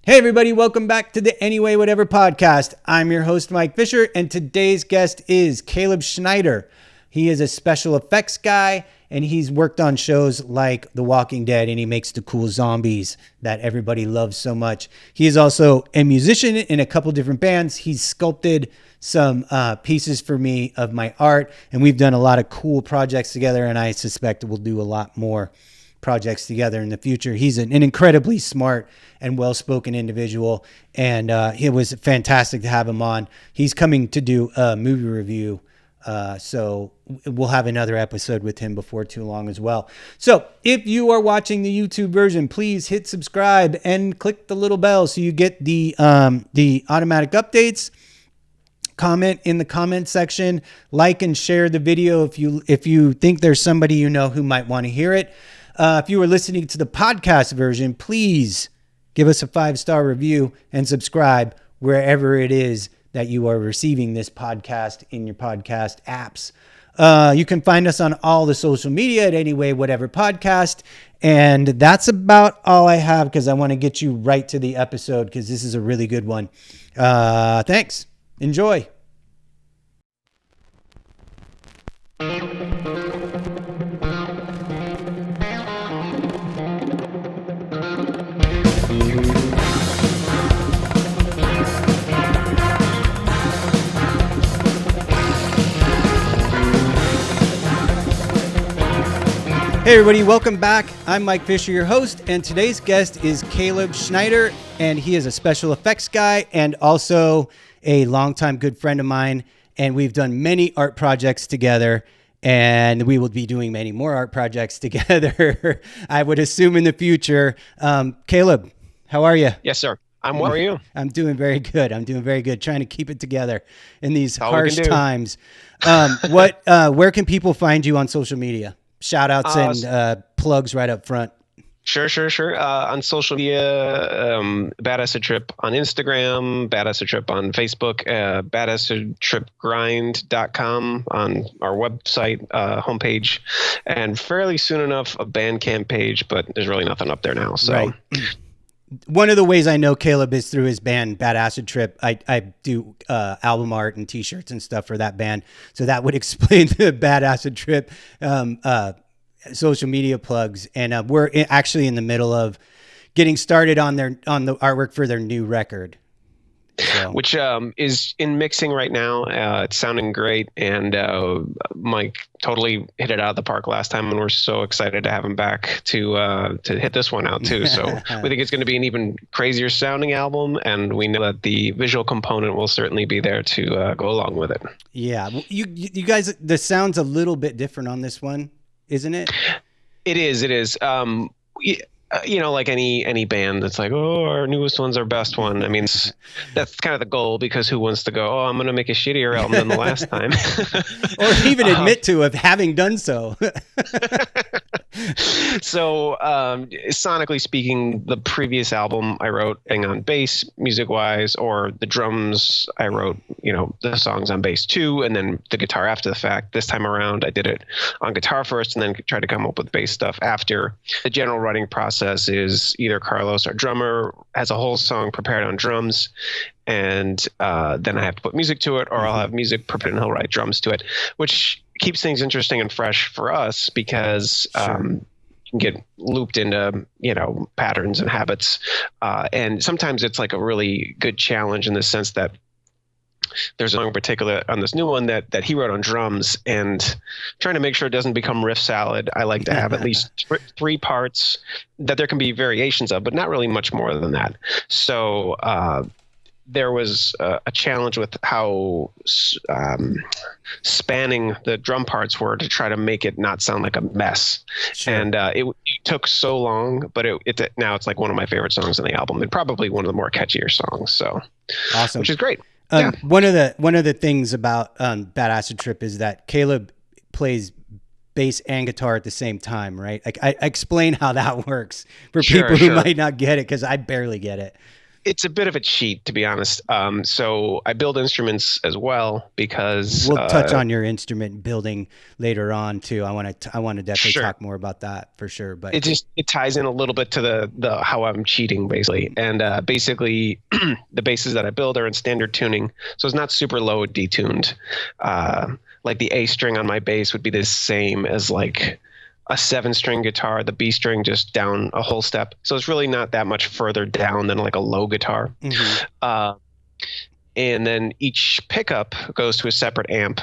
Hey everybody, welcome back to the Anyway Whatever podcast. I'm your host, Mike Fisher, and today's guest is Caleb Schneider. He is a special effects guy, and he's worked on shows like The Walking Dead, and he makes the cool zombies that everybody loves so much. He is also a musician in a couple different bands. He's sculpted some pieces for me of my art, and we've done a lot of cool projects together, and I suspect we'll do a lot more projects together in the future. He's an incredibly smart and well-spoken individual, and it was fantastic to have him on. He's coming to do a movie review, so we'll have another episode with him before too long as well. So if you are watching the YouTube version, please hit subscribe and click the little bell so you get the automatic updates. Comment in the comment section, like and share the video if you think there's somebody you know who might want to hear it. If you are listening to the podcast version, please give us a 5-star review and subscribe wherever it is that you are receiving this podcast in your podcast apps. You can find us on all the social media at Anyway Whatever Podcast. And that's about all I have because I want to get you right to the episode because this is a really good one. Thanks. Enjoy. Hey everybody, welcome back. I'm Mike Fisher, your host, and today's guest is Caleb Schneider, and he is a special effects guy and also a longtime good friend of mine, and we've done many art projects together, and we will be doing many more art projects together, I would assume in the future. Caleb, how are you? Yes, sir. How are you? I'm doing very good. Trying to keep it together in these harsh times. Where can people find you on social media? Shout outs and plugs right up front. Sure. On social media, Badass Trip on Instagram, Badass Trip on Facebook, badasstripgrind.com on our website homepage, and fairly soon enough a Bandcamp page, but there's really nothing up there now. So. Right. One of the ways I know Caleb is through his band, Bad Acid Trip. I do album art and T-shirts and stuff for that band. So that would explain the Bad Acid Trip social media plugs. And we're actually in the middle of getting started on the artwork for their new record. So. Which is in mixing right now. It's sounding great, and Mike totally hit it out of the park last time, and we're so excited to have him back to hit this one out too. So we think it's going to be an even crazier sounding album, and we know that the visual component will certainly be there to go along with it. Yeah, you guys, the sound's a little bit different on this one, isn't it? It is. Like any band, it's like, oh, our newest one's our best one. I mean, that's kind of the goal, because who wants to go, oh, I'm going to make a shittier album than the last time? Or even admit to having done so. So, sonically speaking, the previous album I wrote on bass, music-wise, or the drums, I wrote, the songs on bass too, and then the guitar after the fact. This time around, I did it on guitar first, and then tried to come up with bass stuff after. The general writing process is either Carlos, our drummer, has a whole song prepared on drums, and then I have to put music to it, or I'll have music prepared and he'll write drums to it, which keeps things interesting and fresh for us, because you can get looped into patterns and habits, and sometimes it's like a really good challenge in the sense that there's a song in particular on this new one that he wrote on drums, and trying to make sure it doesn't become riff salad. I like to have at least 3 parts that there can be variations of, but not really much more than that. So there was a challenge with how spanning the drum parts were to try to make it not sound like a mess. Sure. And it took so long, but now it's like one of my favorite songs on the album, and probably one of the more catchier songs. So awesome, which is great. One of the things about Bad Acid Trip is that Caleb plays bass and guitar at the same time, right? Like I explain how that works for people who might not get it, because I barely get it. It's a bit of a cheat, to be honest. So I build instruments as well because We'll touch on your instrument building later on too. I want to definitely Sure. talk more about that for sure. But it ties in a little bit to the how I'm cheating basically. And basically the basses that I build are in standard tuning, so it's not super low detuned. Like the A string on my bass would be the same as like a 7-string guitar, the B string just down a whole step. So it's really not that much further down than like a low guitar. Mm-hmm. And then each pickup goes to a separate amp.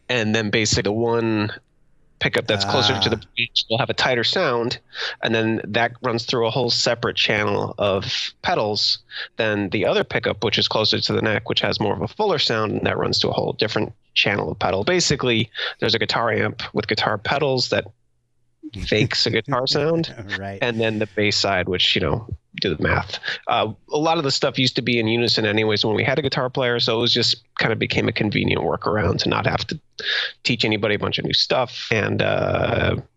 And then basically the one pickup that's closer to the bridge will have a tighter sound. And then that runs through a whole separate channel of pedals. Then the other pickup, which is closer to the neck, which has more of a fuller sound, and that runs to a whole different channel of pedal. Basically, there's a guitar amp with guitar pedals that fakes a guitar sound, Right. and then the bass side, which, you know, do the math. A lot of the stuff used to be in unison anyways when we had a guitar player, so it was just kind of became a convenient workaround to not have to teach anybody a bunch of new stuff and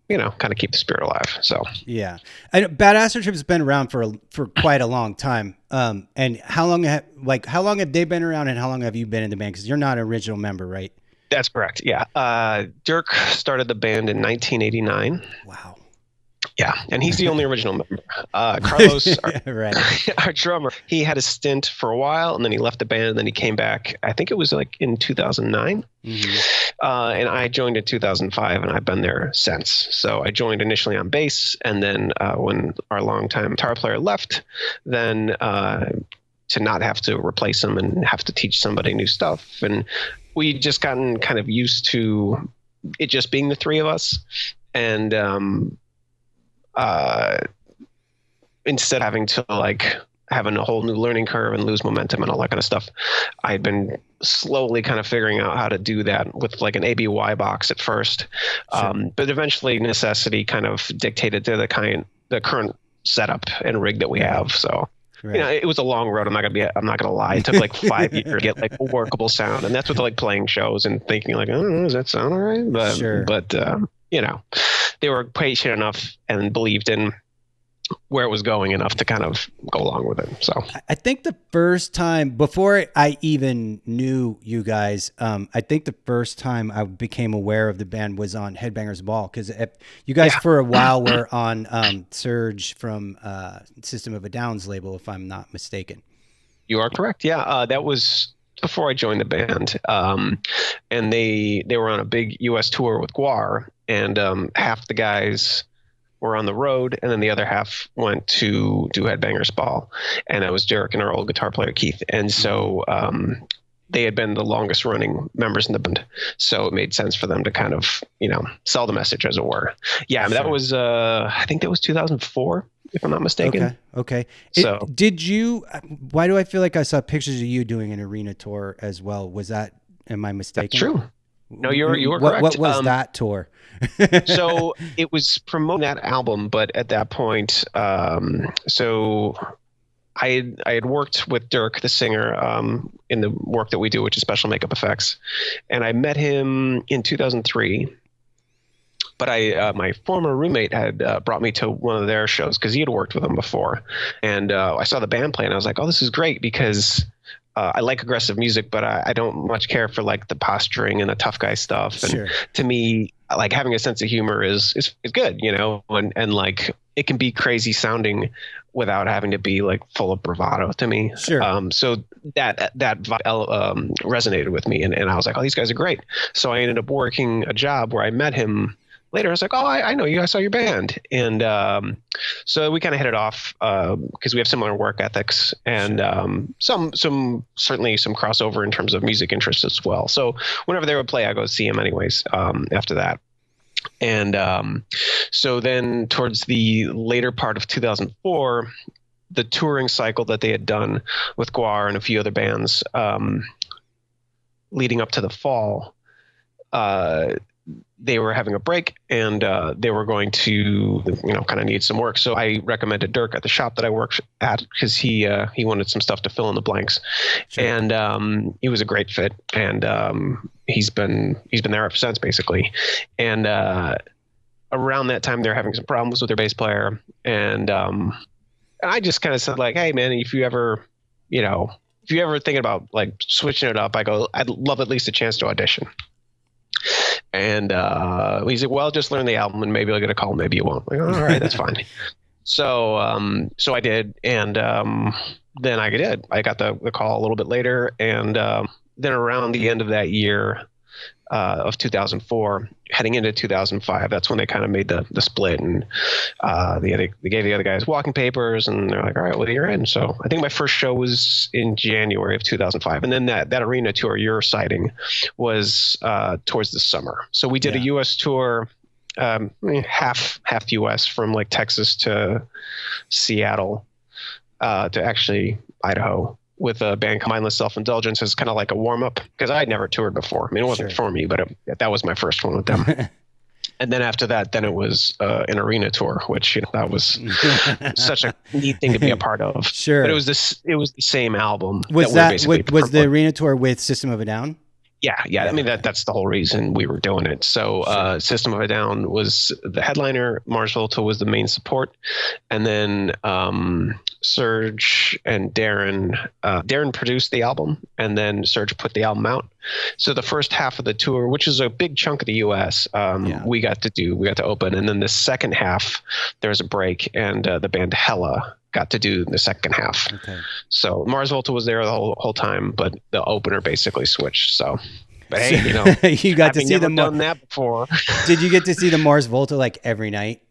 you know, kind of keep the spirit alive. So Yeah, Badass Trip's been around for quite a long time. And how long have they been around, and how long have you been in the band? Because you're not an original member, right? that's correct. Yeah. Dirk started the band in 1989. Wow. Yeah, and he's the only original member. Carlos, Right. our drummer, he had a stint for a while, and then he left the band, and then he came back. I think it was like in 2009. Mm-hmm. And I joined in 2005, and I've been there since. So I joined initially on bass, and then when our longtime guitar player left, then to not have to replace him and have to teach somebody new stuff. And we just gotten kind of used to it just being the three of us. And instead of having to like having a whole new learning curve and lose momentum and all that kind of stuff, I'd been slowly kind of figuring out how to do that with like an ABY box at first. Sure. But eventually necessity kind of dictated to the current setup and rig that we have. So, Right. you know, it was a long road. I'm not gonna lie. It took like 5 years to get like a workable sound. And that's with like playing shows and thinking like, oh, does that sound all right? But, Sure. You know, they were patient enough and believed in where it was going enough to kind of go along with it. So I think the first time, before I even knew you guys, I think the first time I became aware of the band was on Headbangers Ball, because you guys for a while were on Serge from System of a Down's label, if I'm not mistaken. you are correct. Yeah, that was before I joined the band, and they were on a big U.S. tour with GWAR, and half the guys were on the road, and then the other half went to do Headbangers Ball, and that was Derek and our old guitar player Keith. And so they had been the longest running members in the band, so it made sense for them to kind of, you know, sell the message, as it were. Yeah, I mean, that was I think that was 2004, if I'm not mistaken. Okay. So did you? Why do I feel like I saw pictures of you doing an arena tour as well? Was that? Am I mistaken? that's true. No, you were correct. What was that tour? So it was promoting that album, but at that point, so I had worked with Dirk, the singer, in the work that we do, which is special makeup effects, and I met him in 2003. But my former roommate had brought me to one of their shows because he had worked with them before, and I saw the band play, and I was like, "Oh, this is great," because I like aggressive music, but I don't much care for like the posturing and the tough guy stuff. And Sure. to me, like having a sense of humor is good, you know, and like it can be crazy sounding without having to be like full of bravado to me. Sure. So that resonated with me, and I was like, oh, these guys are great. So I ended up working a job where I met him later. I was like, oh, I know you. I saw your band. And so we kind of hit it off because we have similar work ethics and some certainly some crossover in terms of music interests as well. So whenever they would play, I go see them anyways after that. And so then towards the later part of 2004, the touring cycle that they had done with GWAR and a few other bands leading up to the fall, they were having a break, and they were going to, you know, kind of need some work. So I recommended Dirk at the shop that I worked at because he wanted some stuff to fill in the blanks. Sure. And he was a great fit, and he's been there ever since, basically. And around that time, they're having some problems with their bass player, and And I just kind of said like, hey man, if you ever thinking about like switching it up, I go, I'd love at least a chance to audition. And he's like, well, just learn the album and maybe I'll get a call, maybe you won't. Like, all right, that's fine. So I did, and then I did. I got the call a little bit later, and then around the end of that year of 2004, heading into 2005, that's when they kind of made the split, and they gave the other guys walking papers, and they're like, all right, well, you're in. So I think my first show was in January of 2005, and then that arena tour you're citing was towards the summer. So we did a U.S. tour. Half US from like Texas to Seattle to actually Idaho with a band called Mindless Self-Indulgence as kind of like a warm-up because I had never toured before. I mean, it wasn't for me, but that was my first one with them. And then after that, then it was an arena tour, which that was such a neat thing to be a part of. Sure. But it was the same album. Was was the arena tour with System of a Down? Yeah. I mean, that's the whole reason we were doing it. So System of a Down was the headliner. Mars Volta was the main support. And then Serj and Darren produced the album, and then Serj put the album out. So the first half of the tour, which is a big chunk of the U.S., we got to open. And then the second half, there was a break, and the band Hella got to do the second half. Okay. So Mars Volta was there the whole time, but the opener basically switched. So, but hey, you got to see them. Done that before. Did you get to see the Mars Volta like every night?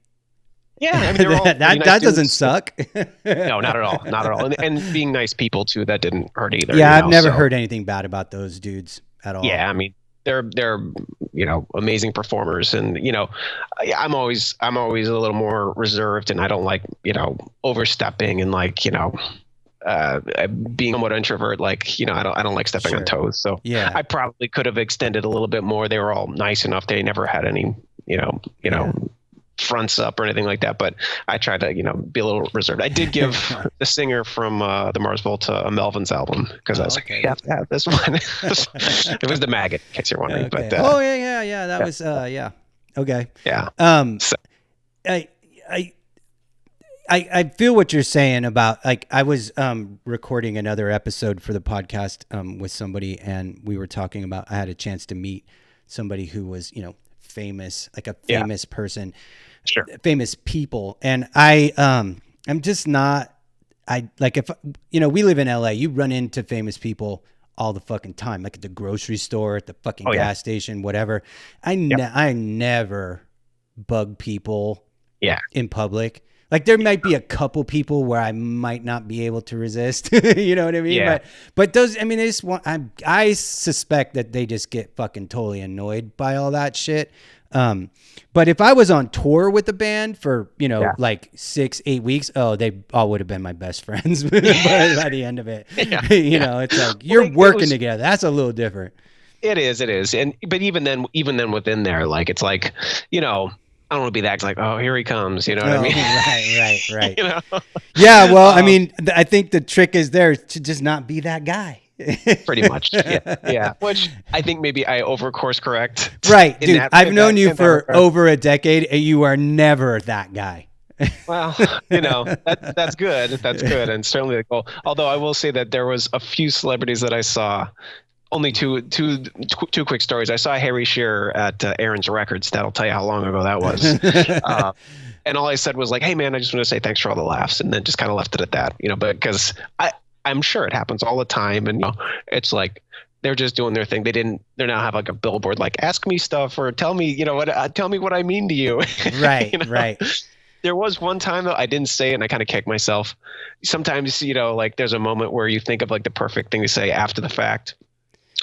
Yeah, I mean, that doesn't suck. No, not at all, not at all. And being nice people too, that didn't hurt either. Yeah, I've never heard anything bad about those dudes at all. Yeah, I mean, they're amazing performers, and I'm always a little more reserved, and I don't like overstepping and like being somewhat introvert, like I don't like stepping on toes. So yeah, I probably could have extended a little bit more. They were all nice enough. They never had any fronts up or anything like that, but I tried to be a little reserved. I did give the singer from the Mars Volta a Melvin's album because I was like, you have to have this one. It was the Maggot, in case you're wondering. Okay. But that was okay. Yeah. So. I feel what you're saying about, like, I was recording another episode for the podcast with somebody, and we were talking about, I had a chance to meet somebody who was famous, like a famous person. Sure. Famous people. And I'm just not, if, we live in LA, you run into famous people all the fucking time, like at the grocery store, at the fucking gas station, whatever. I never bug people in public. Like there might be a couple people where I might not be able to resist, you know what I mean? Yeah. But those, I mean, they just want, I suspect that they just get fucking totally annoyed by all that shit. But if I was on tour with the band for, like 6-8 weeks, they all would have been my best friends by the end of it. It's like you're working together. That's a little different. It is. But even then within there, like, it's like, I don't want to be that like, oh, here he comes. You know what I mean? Right. Yeah. Well, I mean, I think the trick is there to just not be that guy. Pretty much. Yeah. Which I think maybe I course correct. Right. Dude, I've known you for over a decade and you are never that guy. Well, that's good. That's good. And certainly the goal. Although I will say that there was a few celebrities that I saw. Only two quick stories. I saw Harry Shearer at Aaron's Records. That'll tell you how long ago that was. And all I said was like, "Hey man, I just want to say thanks for all the laughs," and then just kind of left it at that. But because I'm sure it happens all the time, and it's like they're just doing their thing. They now have like a billboard, like ask me stuff or tell me, tell me what I mean to you. Right. Right. There was one time though I didn't say it and I kind of kicked myself. Sometimes like there's a moment where you think of like the perfect thing to say after the fact.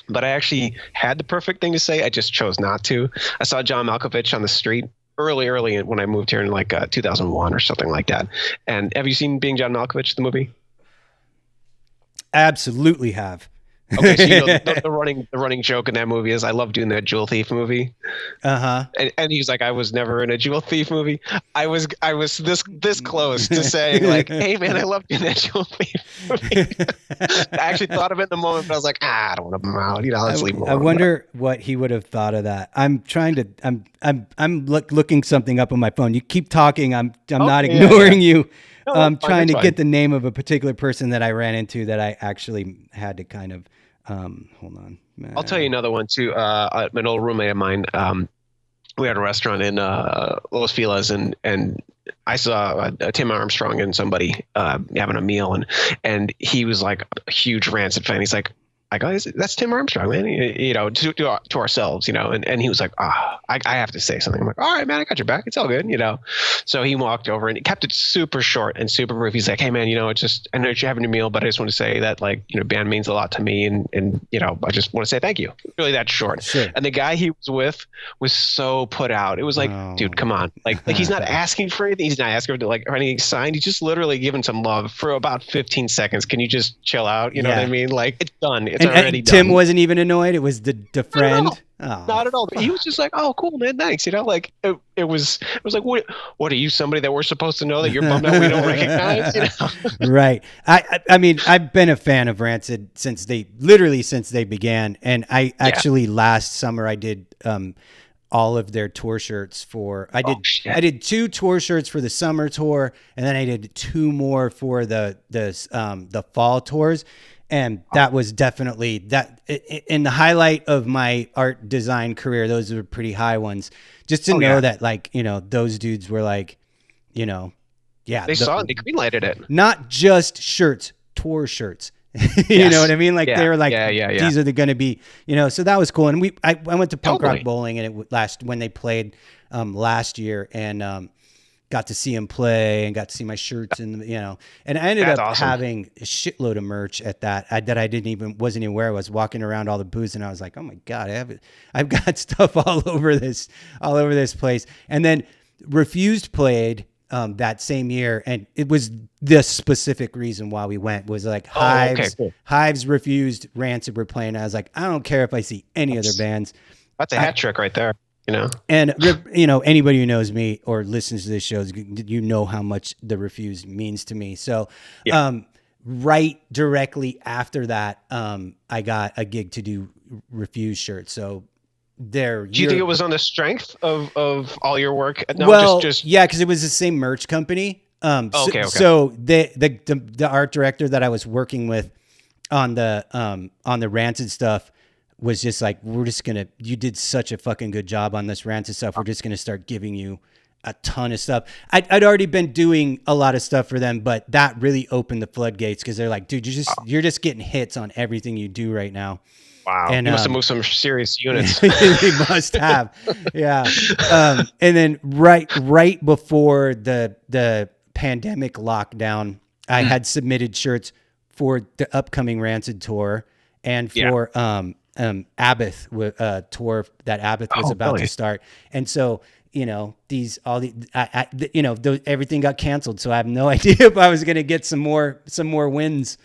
But I actually had the perfect thing to say. I just chose not to. I saw John Malkovich on the street early when I moved here in like 2001 or something like that. And have you seen Being John Malkovich, the movie? Absolutely have. Okay, so the running joke in that movie is I love doing that Jewel Thief movie. And he's like, I was never in a Jewel Thief movie. I was this close to saying like, hey man, I love doing that Jewel Thief movie. I actually thought of it in the moment, but I was like, I don't want to out. Let's leave him alone. I wonder what he would have thought of that. I'm looking something up on my phone. You keep talking. I'm not ignoring you. I'm trying to get the name of a particular person that I ran into that I actually had to kind of, hold on. I'll tell you another one too. An old roommate of mine, we had a restaurant in Los Feliz, and I saw Tim Armstrong and somebody having a meal, and he was like a huge Rancid fan. He's like, oh, that's Tim Armstrong, man. You know, to ourselves, you know, and he was like, I have to say something. I'm like, all right, man, I got your back. It's all good, you know. So he walked over and he kept it super short and super brief. He's like, hey, man, you know, I know you're having your meal, but I just want to say that, like, you know, band means a lot to me, and you know, I just want to say thank you. Really that short. Sure. And the guy he was with was so put out. It was like, dude, come on. Like he's not asking for anything. He's not asking for or anything signed. He's just literally giving some love for about 15 seconds. Can you just chill out? You know what I mean? Like, it's done. It's already done. Tim wasn't even annoyed. It was the friend. Not at all. He was just like, oh, cool, man, thanks. You know, like it was like, what are you, somebody that we're supposed to know that you're bummed out we don't recognize? You know? Right. I mean, I've been a fan of Rancid since they began, and I actually last summer I did all of their tour shirts for. I did 2 tour shirts for the summer tour, and then I did 2 more for the fall tours. And that was definitely that in the highlight of my art design career. Those were pretty high ones. Just to know that, like, you know, those dudes were like, you know, they saw it. They greenlighted it. Not just shirts, tour shirts. You know what I mean? Like they were like, these are going to be, you know. So that was cool. And I went to Punk Rock Bowling, and when they played last year, and got to see him play and got to see my shirts, and you know, and I ended up having a shitload of merch at that I wasn't even aware. I was walking around all the booths, and I was like, oh my God, I've got stuff all over this place. And then Refused played that same year, and it was the specific reason why we went was like Hives, Refused, Rancid were playing. I was like, I don't care if I see any other bands. That's a hat trick right there. You know, and you know, anybody who knows me or listens to this show, you know how much the Refused means to me. So, right directly after that, I got a gig to do Refused shirts. So do you think it was on the strength of all your work? No, well, yeah, because it was the same merch company. So the art director that I was working with on the Rancid stuff was just like, you did such a fucking good job on this Rancid stuff. We're just going to start giving you a ton of stuff. I'd already been doing a lot of stuff for them, but that really opened the floodgates, because they're like, dude, you're just getting hits on everything you do right now. Wow. And you must have moved some serious units. They must have. Yeah. And then right before the pandemic lockdown, I had submitted shirts for the upcoming Rancid tour and for Abbott tour that Abbott was about to start. And so, you know, everything got canceled. So I have no idea if I was going to get some more wins.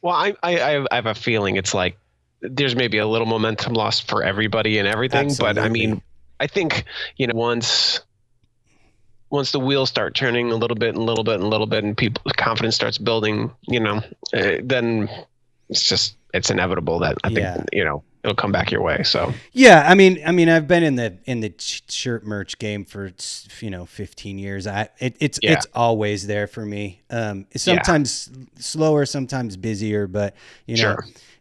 Well, I have a feeling it's like there's maybe a little momentum lost for everybody and everything. Absolutely. But I mean, I think, you know, once the wheels start turning a little bit and people's confidence starts building, you know, then it's inevitable that I think, you know, it'll come back your way. So, yeah, I mean, I've been in the shirt merch game for, you know, 15 years. It's always there for me. Sometimes slower, sometimes busier, but you know,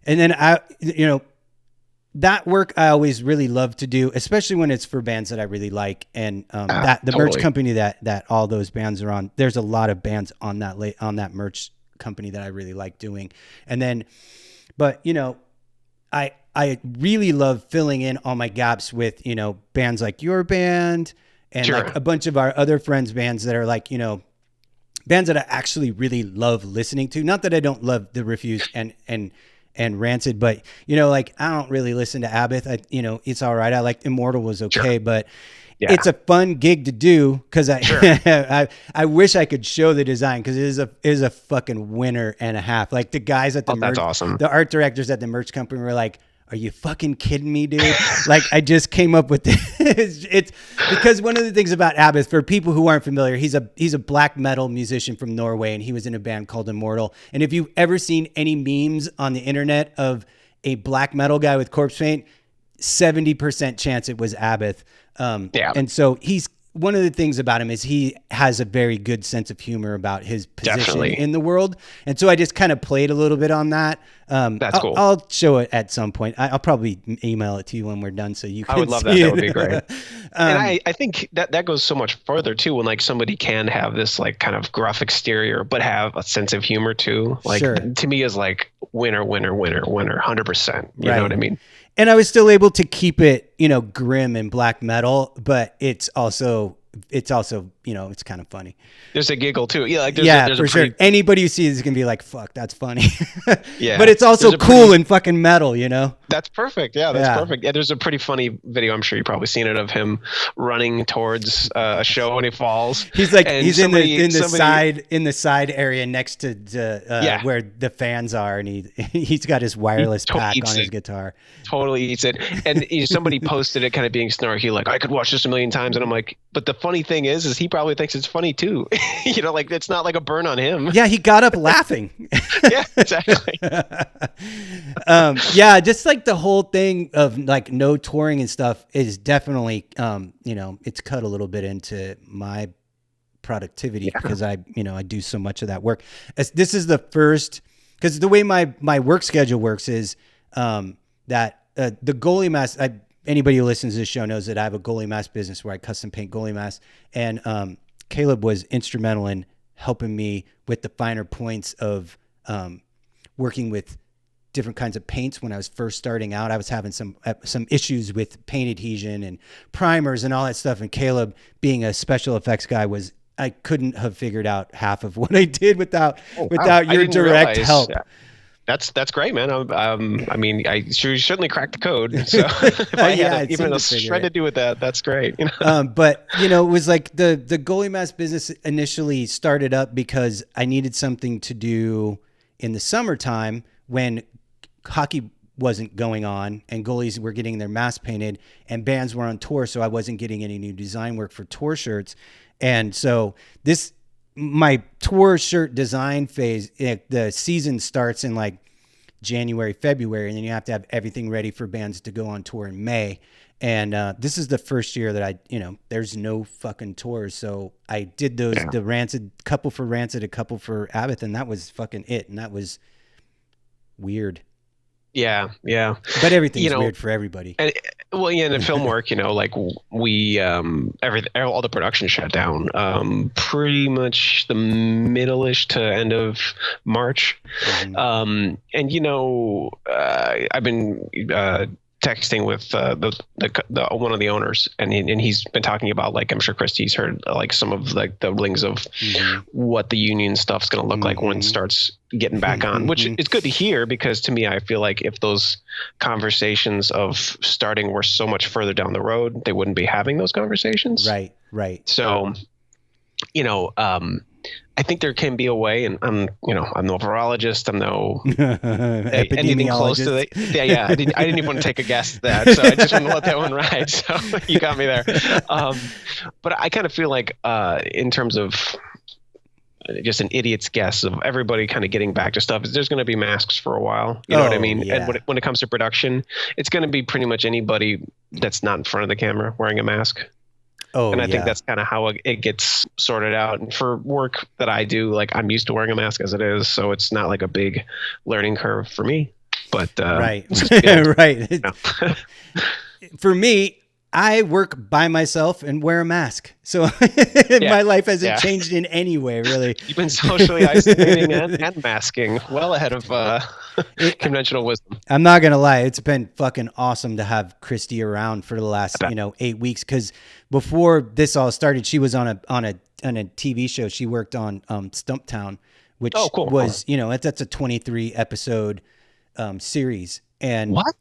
and then that work I always really love to do, especially when it's for bands that I really like. And merch company that all those bands are on, there's a lot of bands on that merch company that I really like doing. And then, but you know, I really love filling in all my gaps with, you know, bands like your band and like a bunch of our other friends' bands that are like, you know, bands that I actually really love listening to. Not that I don't love the Refused and Rancid, but you know, like I don't really listen to Abbott. You know, it's all right. I like Immortal was okay, but it's a fun gig to do because I wish I could show the design because it is a fucking winner and a half. Like the guys at the merch, that's awesome. The art directors at the merch company were like, are you fucking kidding me, dude? Like I just came up with this. It's because one of the things about Abbott, for people who aren't familiar, he's a black metal musician from Norway, and he was in a band called Immortal. And if you've ever seen any memes on the internet of a black metal guy with corpse paint, 70% chance it was Abbott. And so he's one of the things about him is he has a very good sense of humor about his position in the world. And so I just kind of played a little bit on that. That's cool. I'll show it at some point. I'll probably email it to you when we're done so you can I would love see that. it. That would be great. And I think that goes so much further too, when like somebody can have this like kind of gruff exterior, but have a sense of humor too. Like to me is like winner, 100%. You know what I mean? And I was still able to keep it, you know, grim and black metal, but it's also, you know, it's kind of funny. There's a giggle too. Yeah, like there's for sure. Anybody who sees it is gonna be like, "Fuck, that's funny." Yeah, but it's also cool and fucking metal, you know. That's perfect. Yeah, that's perfect. Yeah, there's a pretty funny video. I'm sure you've probably seen it of him running towards a show and he falls. He's like he's in the side area next to where the fans are, and he's got his wireless pack on his guitar. Totally eats it. And somebody posted it kind of being snarky, like, I could watch this a million times. And I'm like, but the funny thing is he probably thinks it's funny too. You know, like it's not like a burn on him. Yeah, he got up laughing. Yeah, exactly. Yeah, just like the whole thing of like no touring and stuff is definitely, you know, it's cut a little bit into my productivity because I do so much of that work. This is the first, because the way my work schedule works is that the goalie mask. Anybody who listens to this show knows that I have a goalie mask business where I custom paint goalie masks, and Caleb was instrumental in helping me with the finer points of working with different kinds of paints when I was first starting out. I was having some issues with paint adhesion and primers and all that stuff. And Caleb, being a special effects guy, I couldn't have figured out half of what I did without your direct help. Yeah. That's great, man. I mean, I certainly cracked the code. So if I had even a shred to do with that, that's great. You know? But you know, it was like the goalie mask business initially started up because I needed something to do in the summertime when hockey wasn't going on and goalies were getting their masks painted and bands were on tour. So I wasn't getting any new design work for tour shirts. And so my tour shirt design phase, the season starts in like January, February, and then you have to have everything ready for bands to go on tour in May. And this is the first year that there's no fucking tours. So I did the Rancid, couple for Rancid, a couple for Abbott, and that was fucking it. And that was weird. Yeah. But everything's weird for everybody. And, well, yeah, in the film work, like we, all the production shut down pretty much the middle-ish to end of March. Mm-hmm. And, I've been texting with the one of the owners, and he's been talking about, like, I'm sure Christy's heard like some of like the links of what the union stuff's going to look like when it starts getting back on, which is good to hear, because to me, I feel like if those conversations of starting were so much further down the road, they wouldn't be having those conversations. Right. So, I think there can be a way, and I'm no virologist, I'm no anything close to it. Yeah. I didn't even want to take a guess at that, so I just want to let that one ride. So you got me there. But I kind of feel like, in terms of just an idiot's guess of everybody kind of getting back to stuff, there's going to be masks for a while. You know what I mean? Yeah. And when it comes to production, it's going to be pretty much anybody that's not in front of the camera wearing a mask. And I think that's kind of how it gets sorted out. And for work that I do, like, I'm used to wearing a mask as it is, so it's not like a big learning curve for me. But right. You know. For me, I work by myself and wear a mask. So my life hasn't changed in any way, really. You've been socially isolating and masking well ahead of conventional wisdom. I'm not going to lie. It's been fucking awesome to have Christy around for the last, 8 weeks. Because before this all started, she was on a TV show. She worked on Stumptown, which was, that's a 23 episode series. And what?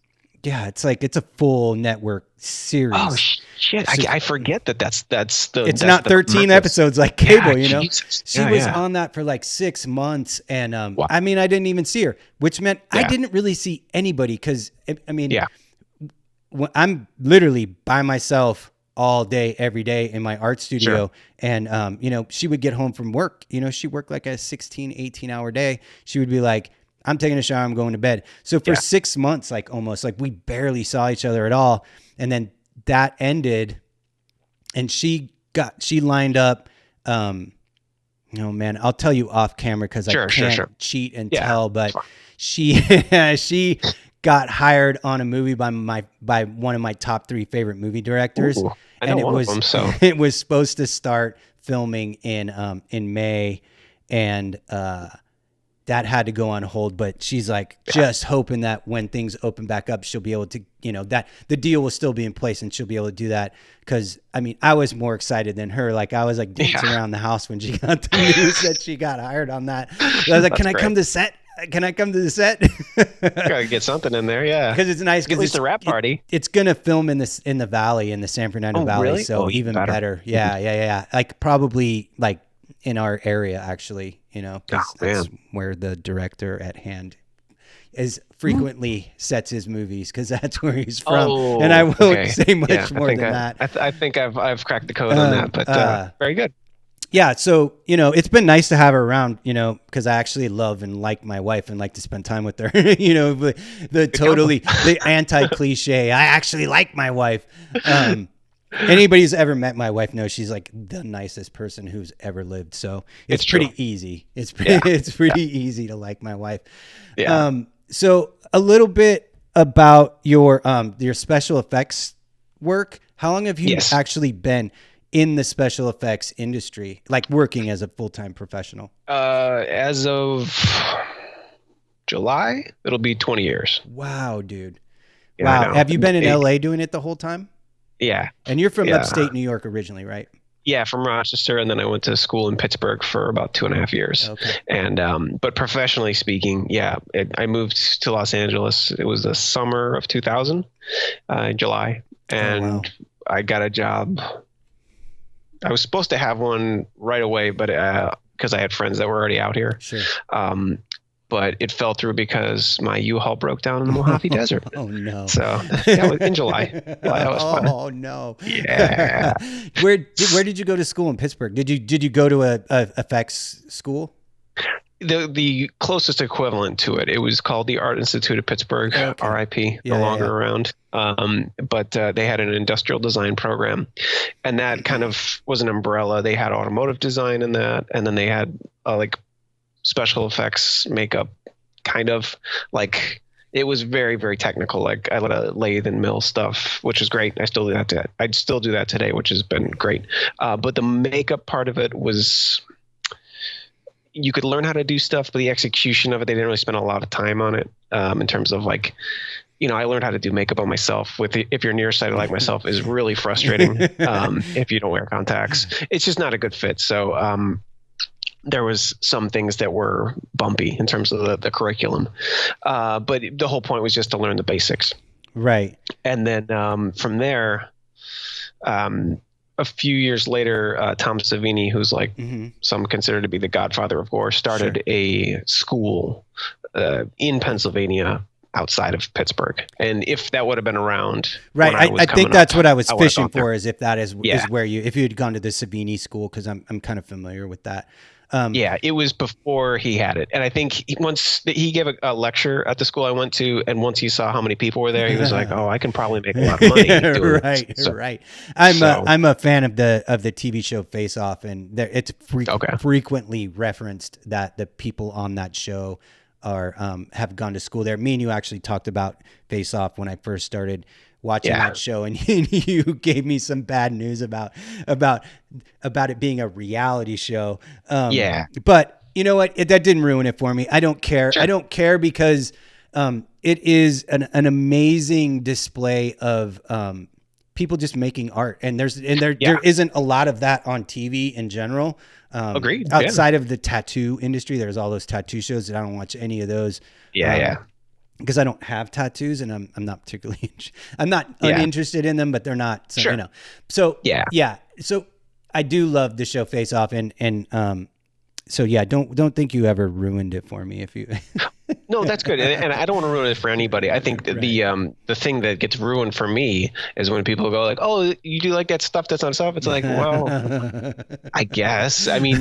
Yeah, it's a full network series. Oh shit! So, I forget that's the. It's not 13 episodes like cable, Jesus. She was on that for like 6 months, and wow. I mean, I didn't even see her, which meant I didn't really see anybody because I'm literally by myself all day, every day in my art studio. Sure. And she would get home from work. She worked like a 16, 18-hour day. She would be like, I'm taking a shower, I'm going to bed. So for 6 months, almost we barely saw each other at all. And then that ended, and she she lined up. No, man, I'll tell you off camera because I can't cheat and tell. But she she got hired on a movie by one of my top 3 favorite movie directors. Ooh, and it was supposed to start filming in May, and that had to go on hold. But she's like just hoping that when things open back up, she'll be able to, that the deal will still be in place and she'll be able to do that. Because I mean, I was more excited than her. Like I was like dancing around the house when she got the news that she got hired on that. I was like, "Can I come to set? Can I come to the set?" Gotta get something in there, yeah. Because it's nice. At least a rap party. It's gonna film in the valley, in the San Fernando Valley, really? so even better. Yeah. Like probably like in our area, actually. Because that's where the director at hand is frequently sets his movies, because that's where he's from. And I won't say much more than that. I think I've cracked the code on that, but very good. Yeah, so it's been nice to have her around, because I actually love and like my wife and like to spend time with her. The anti-cliche. I actually like my wife. Anybody who's ever met my wife knows she's like the nicest person who's ever lived. So it's pretty easy. It's pretty easy to like my wife. Yeah. So a little bit about your special effects work. How long have you actually been in the special effects industry, like working as a full-time professional? As of July, it'll be 20 years. Wow, dude. Yeah, wow. Have you been in LA doing it the whole time? Yeah. And you're from upstate New York originally, right? Yeah, from Rochester, and then I went to school in Pittsburgh for about 2.5 years. Okay. And but professionally speaking, I moved to Los Angeles. It was the summer of 2000, in July, and I got a job. I was supposed to have one right away, but because I had friends that were already out here. Sure. But it fell through because my U-Haul broke down in the Mojave Desert. Oh no! So in July. That was fun. Oh no! Yeah. Where did you go to school in Pittsburgh? Did you go to a effects school? The closest equivalent to it was called the Art Institute of Pittsburgh, RIP, no longer around. But they had an industrial design program, and that kind of was an umbrella. They had automotive design in that, and then they had like special effects, makeup, kind of like it was very, very technical. Like I let a lathe and mill stuff, which is great. I still do that. I'd still do that today, which has been great. But the makeup part of it was, you could learn how to do stuff, but the execution of it, they didn't really spend a lot of time on it. In terms of like, I learned how to do makeup on myself. If you're nearsighted like myself, is really frustrating. If you don't wear contacts, it's just not a good fit. So, there was some things that were bumpy in terms of the curriculum. But the whole point was just to learn the basics. Right. And then from there, a few years later, Tom Savini, who's like some consider to be the godfather of GWAR, started a school in Pennsylvania outside of Pittsburgh. And if that would have been around, right, I think that's what I was fishing for, is if that is where if you had gone to the Savini school, because I'm kind of familiar with that. It was before he had it. And I think once he gave a lecture at the school I went to, and once he saw how many people were there, he was like, "Oh, I can probably make a lot of money doing this." Right. I'm a fan of the TV show Face Off, and it's frequently referenced that the people on that show are have gone to school there. Me and you actually talked about Face Off when I first started watching that show, and you gave me some bad news about it being a reality show. But you know what? That didn't ruin it for me. I don't care. Sure. I don't care because it is an amazing display of people just making art, and there isn't a lot of that on TV in general. Agreed. Outside of the tattoo industry, there's all those tattoo shows, and I don't watch any of those. Because I don't have tattoos, and I'm not particularly uninterested in them, but they're not. So, So So I do love the show Face Off, and don't think you ever ruined it for me if you. No, that's good, and I don't want to ruin it for anybody. I think the thing that gets ruined for me is when people go like, "Oh, you do like that stuff that's on stuff." It's like, well, I guess. I mean,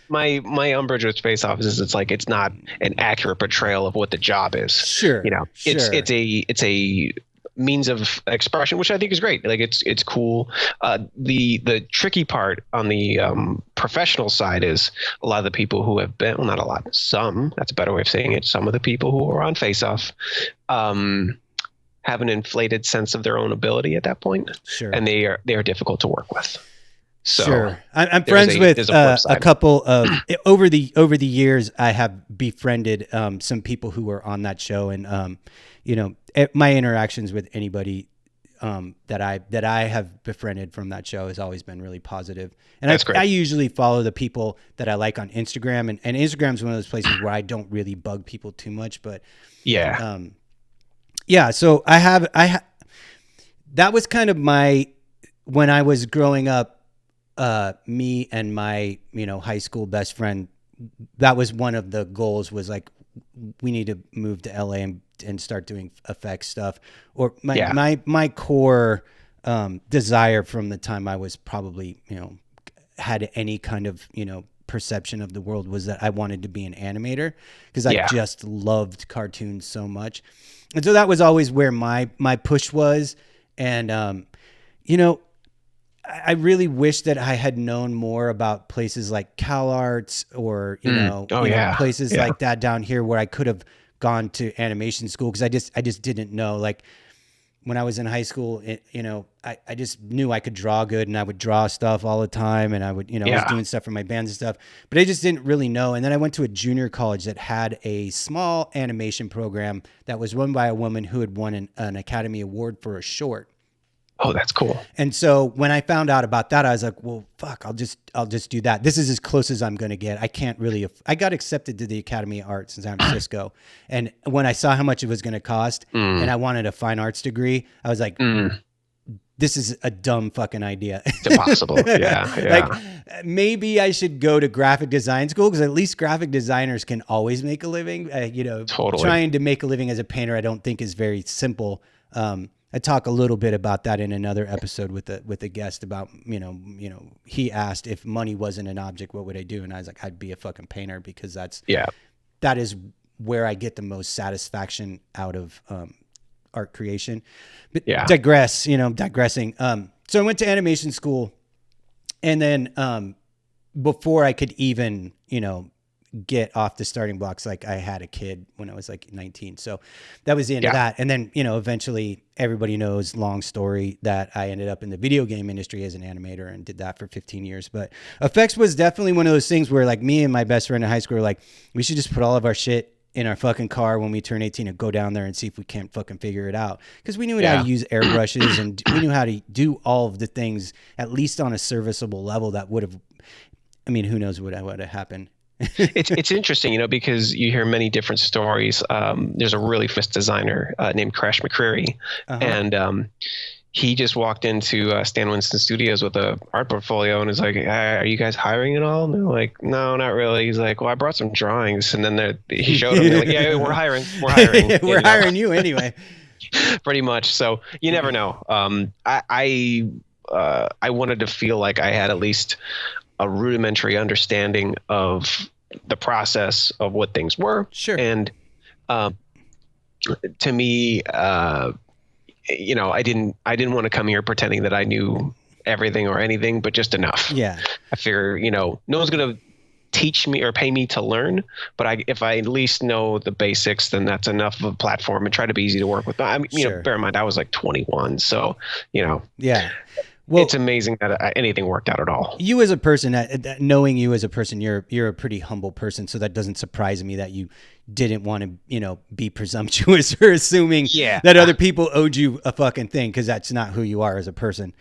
my umbrage with Face Off is it's like it's not an accurate portrayal of what the job is. Sure, it's a means of expression, which I think is great. Like it's cool. The tricky part on the professional side is a lot of the people who have been, well, not a lot, some, that's a better way of saying it. Some of the people who are on Face Off have an inflated sense of their own ability at that point. Sure. And they are difficult to work with. So sure. I'm friends with a couple of over the years. I have befriended some people who were on that show, and my interactions with anybody that I have befriended from that show has always been really positive. And that's great. I usually follow the people that I like on Instagram, and Instagram's one of those places where I don't really bug people too much. But So that was kind of when I was growing up. Me and my, high school best friend, that was one of the goals, was like, we need to move to LA and start doing effects stuff. Or my core desire from the time I was probably, had any kind of, perception of the world was that I wanted to be an animator, because I just loved cartoons so much. And so that was always where my push was. And, I really wish that I had known more about places like CalArts or, places like that down here where I could have gone to animation school. Cause I just didn't know. Like when I was in high school, I just knew I could draw good, and I would draw stuff all the time. And I would, I was doing stuff for my bands and stuff, but I just didn't really know. And then I went to a junior college that had a small animation program that was run by a woman who had won an Academy Award for a short. Oh, that's cool. And so when I found out about that, I was like, well, fuck, I'll just do that. This is as close as I'm going to get. I can't really, I got accepted to the Academy of Arts in San Francisco. And when I saw how much it was going to cost and I wanted a fine arts degree, I was like, this is a dumb fucking idea. It's impossible. Yeah. Like maybe I should go to graphic design school, because at least graphic designers can always make a living. Totally. Trying to make a living as a painter, I don't think is very simple. I talk a little bit about that in another episode with a guest about, he asked if money wasn't an object, what would I do? And I was like, I'd be a fucking painter, because that is where I get the most satisfaction out of art creation. But digressing. So I went to animation school, and then before I could even, get off the starting blocks, like I had a kid when I was like 19. So that was the end of that. And then, eventually everybody knows, long story, that I ended up in the video game industry as an animator and did that for 15 years. But effects was definitely one of those things where, like, me and my best friend in high school were like, we should just put all of our shit in our fucking car when we turn 18 and go down there and see if we can't fucking figure it out. Because we knew how to use airbrushes, and we knew how to do all of the things, at least on a serviceable level, that would have, who knows what would have happened. It's interesting, because you hear many different stories. There's a really famous designer named Crash McCreary, and he just walked into Stan Winston Studios with a art portfolio and is like, are you guys hiring at all? And they're like, no, not really. He's like, well, I brought some drawings, and then he showed them. They're like, yeah, we're hiring. We're hiring you anyway. Pretty much. So you never know. I wanted to feel like I had at least a rudimentary understanding of the process of what things were. Sure. And to me, I didn't want to come here pretending that I knew everything or anything, but just enough. Yeah. I figure, no one's going to teach me or pay me to learn, but if I at least know the basics, then that's enough of a platform, and try to be easy to work with. Bear in mind, I was like 21. So, yeah. Well, it's amazing that anything worked out at all. You as a person, knowing you as a person, you're a pretty humble person. So that doesn't surprise me that you didn't want to, be presumptuous or assuming that other people owed you a fucking thing, because that's not who you are as a person.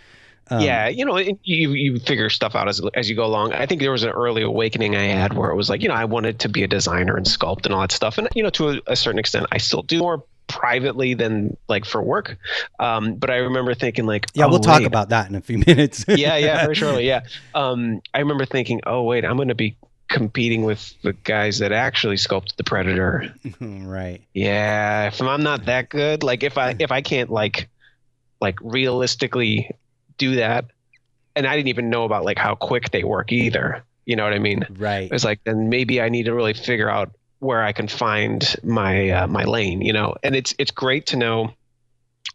You figure stuff out as you go along. I think there was an early awakening I had where it was like, I wanted to be a designer and sculpt and all that stuff. And, to a certain extent, I still do more privately than like for work. But I remember thinking like, we'll talk about that in a few minutes. Yeah, very surely. Yeah. I remember thinking, oh wait, I'm going to be competing with the guys that actually sculpted the Predator. Right. Yeah. If I'm not that good, like if I can't like realistically do that, and I didn't even know about like how quick they work either. You know what I mean? Right. It's like, then maybe I need to really figure out where I can find my lane, and it's great to know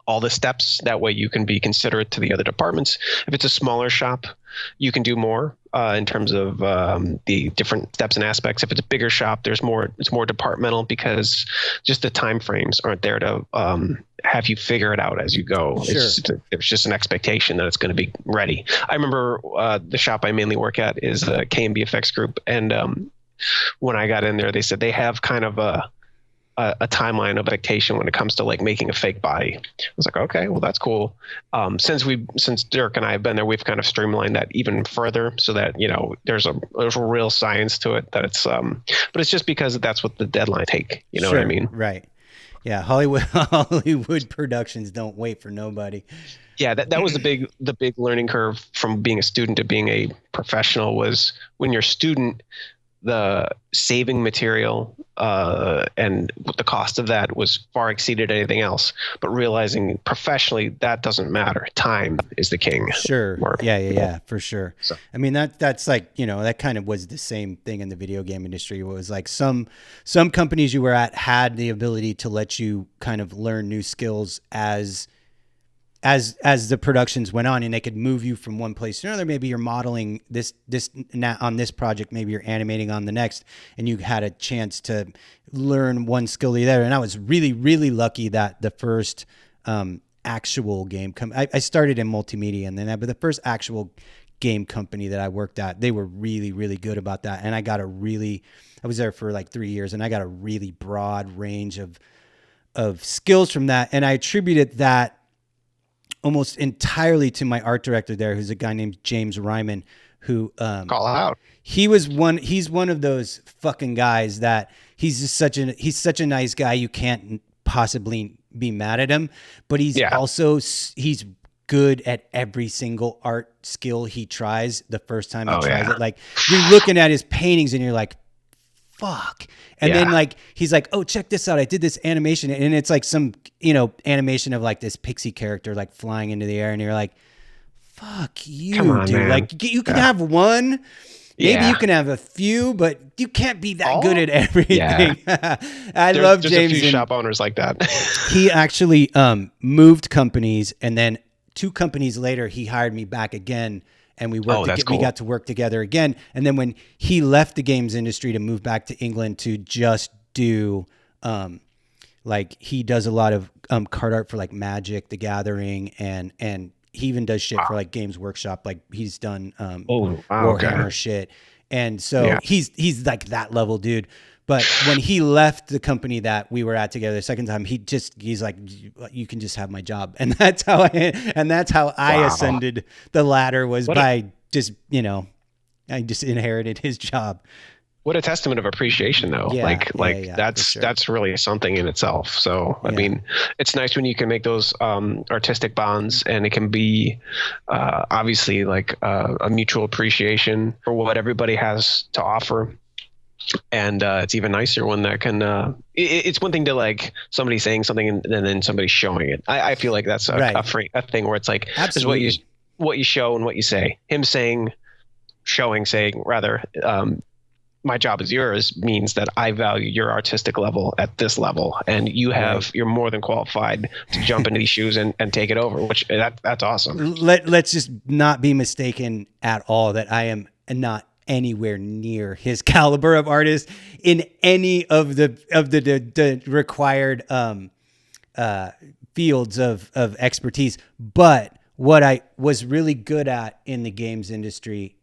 all the steps. That way you can be considerate to the other departments. If it's a smaller shop, you can do more in terms of the different steps and aspects. If it's a bigger shop, it's more departmental, because just the time frames aren't there to have you figure it out as you go. Sure. There's just an expectation that it's going to be ready. I remember the shop I mainly work at is K&B Effects Group, and when I got in there, they said they have kind of a timeline of expectation when it comes to like making a fake body. I was like, okay, well, that's cool. Since Dirk and I have been there, we've kind of streamlined that even further, so that, you know, there's a real science to it, that it's but it's just because that's what the deadline take. You know what I mean? Right. Yeah. Hollywood productions don't wait for nobody. Yeah, that was the big learning curve from being a student to being a professional. Was when you're a student, the saving material and the cost of that was far exceeded anything else. But realizing professionally, that doesn't matter. Time is the king. Sure. Or, yeah, for sure. So. I mean, that's like, you know, that kind of was the same thing in the video game industry. It was like some companies you were at had the ability to let you kind of learn new skills as the productions went on, and they could move you from one place to another. Maybe you're modeling this on this project, maybe you're animating on the next, and you had a chance to learn one skill to the other. And I was really, really lucky that the first actual game I started in multimedia, and then but the first actual game company that I worked at, they were really, really good about that. And I was there for like 3 years, and I got a really broad range of skills from that. And I attributed that almost entirely to my art director there, who's a guy named James Ryman, who call out. He's one of those fucking guys that he's such a nice guy. You can't possibly be mad at him, but he's good at every single art skill he tries the first time he tries it. Like, you're looking at his paintings and you're like, fuck. And then like, he's like, oh, check this out. I did this animation. And it's like some, you know, animation of like this pixie character, like flying into the air. And you're like, fuck you, come on, dude. Man. Like, you can have one, maybe you can have a few, but you can't be that good at everything. Yeah. Love James. There's a few shop owners like that. He actually moved companies, and then 2 companies later, he hired me back again. And we worked. We got to work together again. And then when he left the games industry to move back to England to just do, like, he does a lot of card art for like Magic, The Gathering, and he even does shit for like Games Workshop. Like, he's done Warhammer shit. And so he's like that level dude. But when he left the company that we were at together the second time, he's like, you can just have my job. And that's how I ascended the ladder, was by just, you know, I just inherited his job. What a testament of appreciation, though. That's really something in itself. So, I mean, it's nice when you can make those artistic bonds, and it can be obviously like a mutual appreciation for what everybody has to offer. And it's even nicer when that can it's one thing to like somebody saying something and then somebody showing it. I feel like that's a thing where it's like, absolutely, this is what you show and what you say. Him saying rather, my job is yours, means that I value your artistic level at this level, and you're more than qualified to jump into these shoes and take it over, which that's awesome. Let's just not be mistaken at all that I am not anywhere near his caliber of artist in any of the required fields of expertise. But what I was really good at in the games industry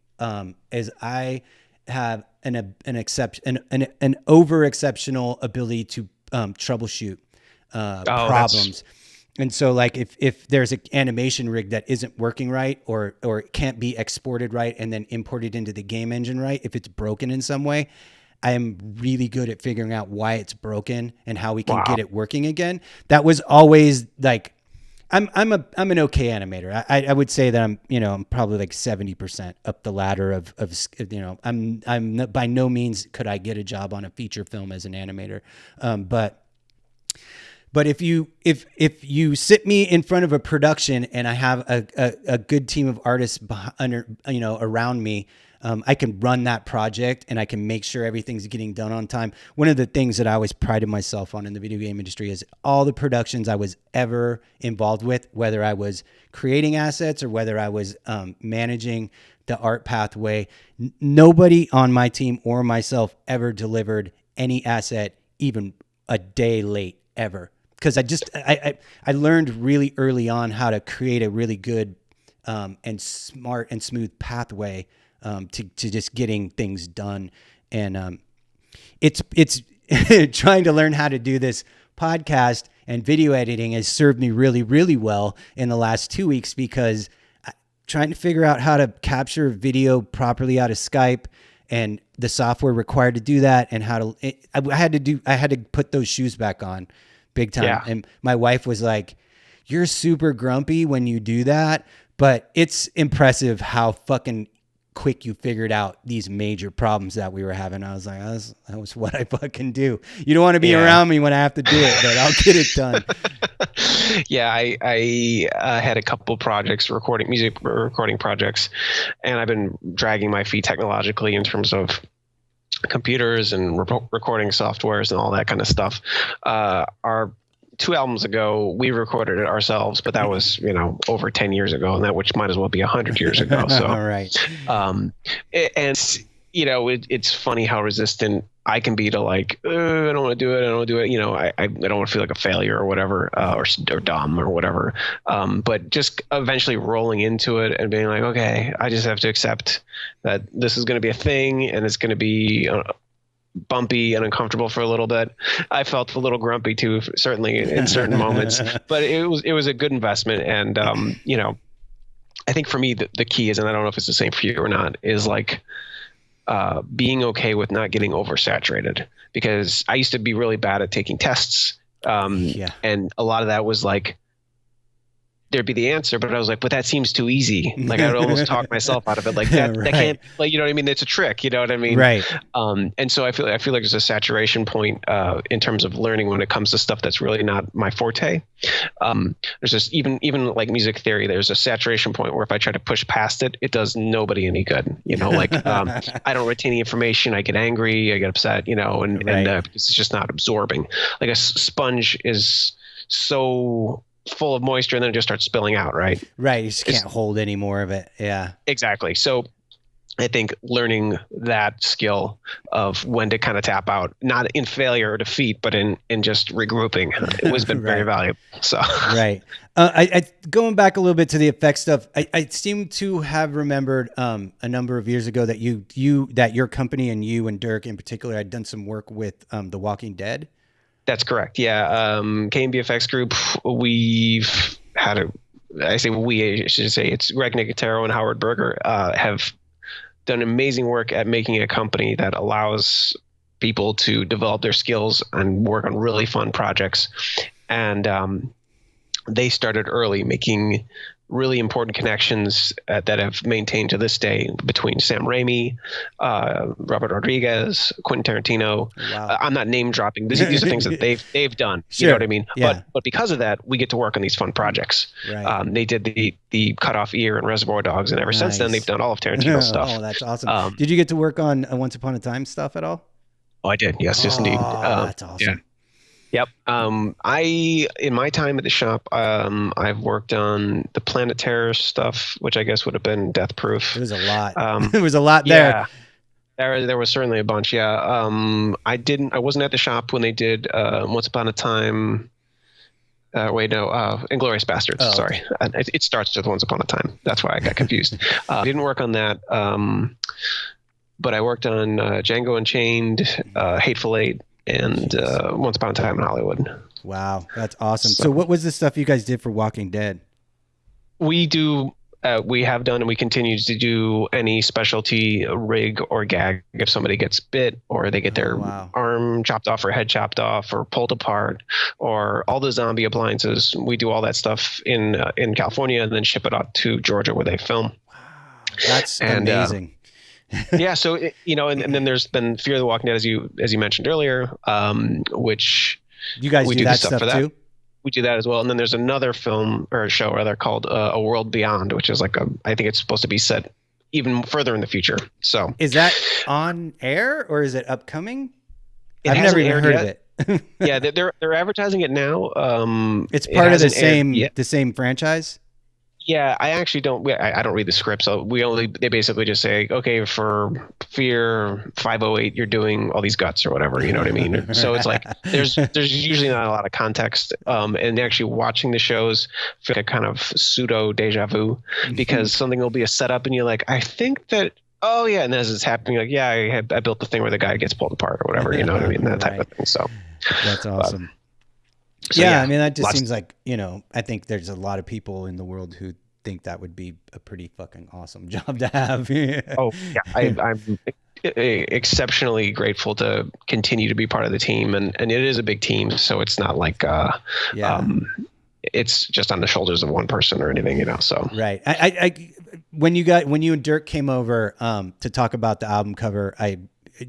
is I have an over exceptional ability to troubleshoot problems. And so, like, if there's an animation rig that isn't working right, or it can't be exported right and then imported into the game engine right, if it's broken in some way, I am really good at figuring out why it's broken and how we can get it working again. That was always like, I'm an okay animator. I would say that I'm probably like 70% up the ladder of I'm by no means could I get a job on a feature film as an animator, But if you sit me in front of a production and I have a good team of artists around me, I can run that project and I can make sure everything's getting done on time. One of the things that I always prided myself on in the video game industry is all the productions I was ever involved with, whether I was creating assets or whether I was managing the art pathway, nobody on my team or myself ever delivered any asset even a day late ever. Because I learned really early on how to create a really good and smart and smooth pathway to just getting things done. And it's trying to learn how to do this podcast and video editing has served me really, really well in the last 2 weeks, because trying to figure out how to capture video properly out of Skype and the software required to do that, and how to I had to put those shoes back on big time. Yeah. And my wife was like, "You're super grumpy when you do that, but it's impressive how fucking quick you figured out these major problems that we were having." I was like, that was what I fucking do. You don't want to be around me when I have to do it, but I'll get it done. Yeah, I had a couple projects, music recording projects, and I've been dragging my feet technologically in terms of computers and recording softwares and all that kind of stuff. Our 2 albums ago, we recorded it ourselves, but that was, over 10 years ago, and that which might as well be 100 years ago. So, all right. It's funny how resistant I can be to like, I don't want to do it. I don't want to do it. I don't want to feel like a failure or whatever, or dumb or whatever. But just eventually rolling into it and being like, okay, I just have to accept that this is going to be a thing, and it's going to be bumpy and uncomfortable for a little bit. I felt a little grumpy too, certainly in certain moments, but it was a good investment. And, I think for me, the key is, and I don't know if it's the same for you or not, is like, being okay with not getting oversaturated, because I used to be really bad at taking tests. And a lot of that was like, there'd be the answer, but I was like, but that seems too easy. Like I would almost talk myself out of it. Like that, right. That can't, like, you know what I mean? It's a trick, you know what I mean? Right. And so I feel like there's a saturation point, in terms of learning when it comes to stuff that's really not my forte. There's just, even like music theory, there's a saturation point where if I try to push past it, it does nobody any good. I don't retain the information. I get angry, I get upset, and it's just not absorbing. Like a sponge is so full of moisture and then it just starts spilling out, right? Right. You just can't hold any more of it. Yeah. Exactly. So I think learning that skill of when to kind of tap out, not in failure or defeat, but in just regrouping, it has been very valuable. So right. I going back a little bit to the effects stuff, I seem to have remembered a number of years ago that that your company and you and Dirk in particular had done some work with The Walking Dead. That's correct. Yeah. KMBFX Group, we've had I should say it's Greg Nicotero and Howard Berger have done amazing work at making a company that allows people to develop their skills and work on really fun projects. And they started early, making really important connections that have maintained to this day between Sam Raimi, Robert Rodriguez, Quentin Tarantino. Wow. I'm not name dropping. These are things that they've done. Sure. You know what I mean? Yeah. But because of that, we get to work on these fun projects. Right. They did the Cut Off Ear and Reservoir Dogs, and ever since then they've done all of Tarantino's stuff. Oh, that's awesome. Did you get to work on Once Upon a Time stuff at all? Oh, I did. Yes, indeed. That's awesome. Yeah. Yep. In my time at the shop, I've worked on the Planet Terror stuff, which I guess would have been Death Proof. It was a lot. There was a lot there. Yeah. There was certainly a bunch. Yeah. I wasn't at the shop when they did Once Upon a Time. Inglourious Bastards. Oh, sorry. okay. It starts with Once Upon a Time. That's why I got confused. Didn't work on that. But I worked on Django Unchained, Hateful Eight, and Once Upon a Time in Hollywood. Wow, that's awesome. So what was the stuff you guys did for Walking Dead? We have done and we continue to do any specialty rig or gag if somebody gets bit or they get their arm chopped off or head chopped off or pulled apart, or all the zombie appliances. We do all that stuff in California and then ship it out to Georgia where they film. Wow, that's amazing. Yeah, so and then there's been Fear the Walking Dead, as you mentioned earlier, which you guys do that stuff for that too. We do that as well, and then there's another film or a show rather called A World Beyond, which is like I think it's supposed to be set even further in the future. So is that on air or is it upcoming? I've never even heard of it. Yeah, they're advertising it now. It's part of the same franchise. Yeah, I actually don't. I don't read the script, so they basically just say, okay, for Fear 508, you're doing all these guts or whatever. You know what I mean? So it's like there's usually not a lot of context, and actually watching the shows feel like a kind of pseudo deja vu because something will be a setup, and you're like, I think that. Oh yeah, and as it's happening, like I built the thing where the guy gets pulled apart or whatever. You know what I mean? That type of thing. So that's awesome. So, yeah, I mean, that just seems like, I think there's a lot of people in the world who think that would be a pretty fucking awesome job to have. Oh, yeah. I'm exceptionally grateful to continue to be part of the team. And it is a big team, so it's not like it's just on the shoulders of one person or anything, so. Right. When you and Dirk came over to talk about the album cover,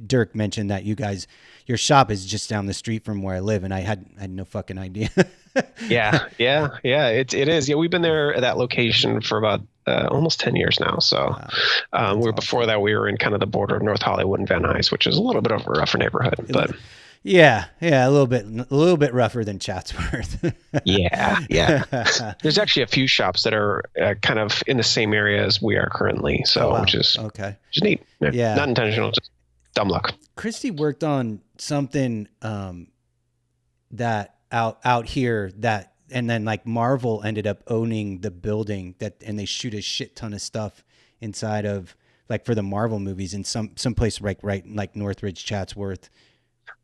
Dirk mentioned that your shop is just down the street from where I live, and I had no fucking idea. Yeah. It is. Yeah, we've been there at that location for about almost 10 years now. So before that, we were in kind of the border of North Hollywood and Van Nuys, which is a little bit of a rougher neighborhood, but. Yeah, a little bit rougher than Chatsworth. Yeah. There's actually a few shops that are kind of in the same area as we are currently, so which is neat. Yeah, not intentional, just dumb luck. Christy worked on something that out here and then like Marvel ended up owning the building and they shoot a shit ton of stuff inside of like for the Marvel movies in some place right like Northridge, Chatsworth.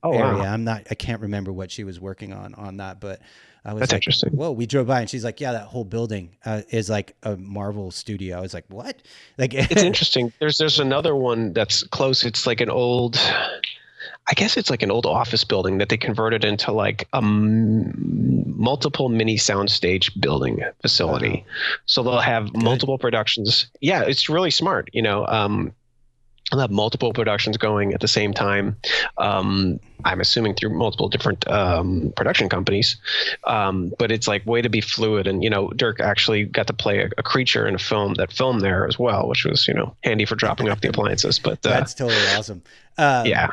Area. Wow. I can't remember what she was working on that, but I was interesting. Whoa, we drove by and she's like, yeah, that whole building is like a Marvel studio. I was like, what? Like, it's interesting. There's another one that's close. It's like an old office building that they converted into like a multiple mini soundstage building facility. Wow. So they'll have multiple productions. Yeah, it's really smart. I'll have multiple productions going at the same time. I'm assuming through multiple different production companies, but it's like way to be fluid. And Dirk actually got to play a creature in a film there as well, which was handy for dropping off the appliances. But that's totally awesome. Yeah.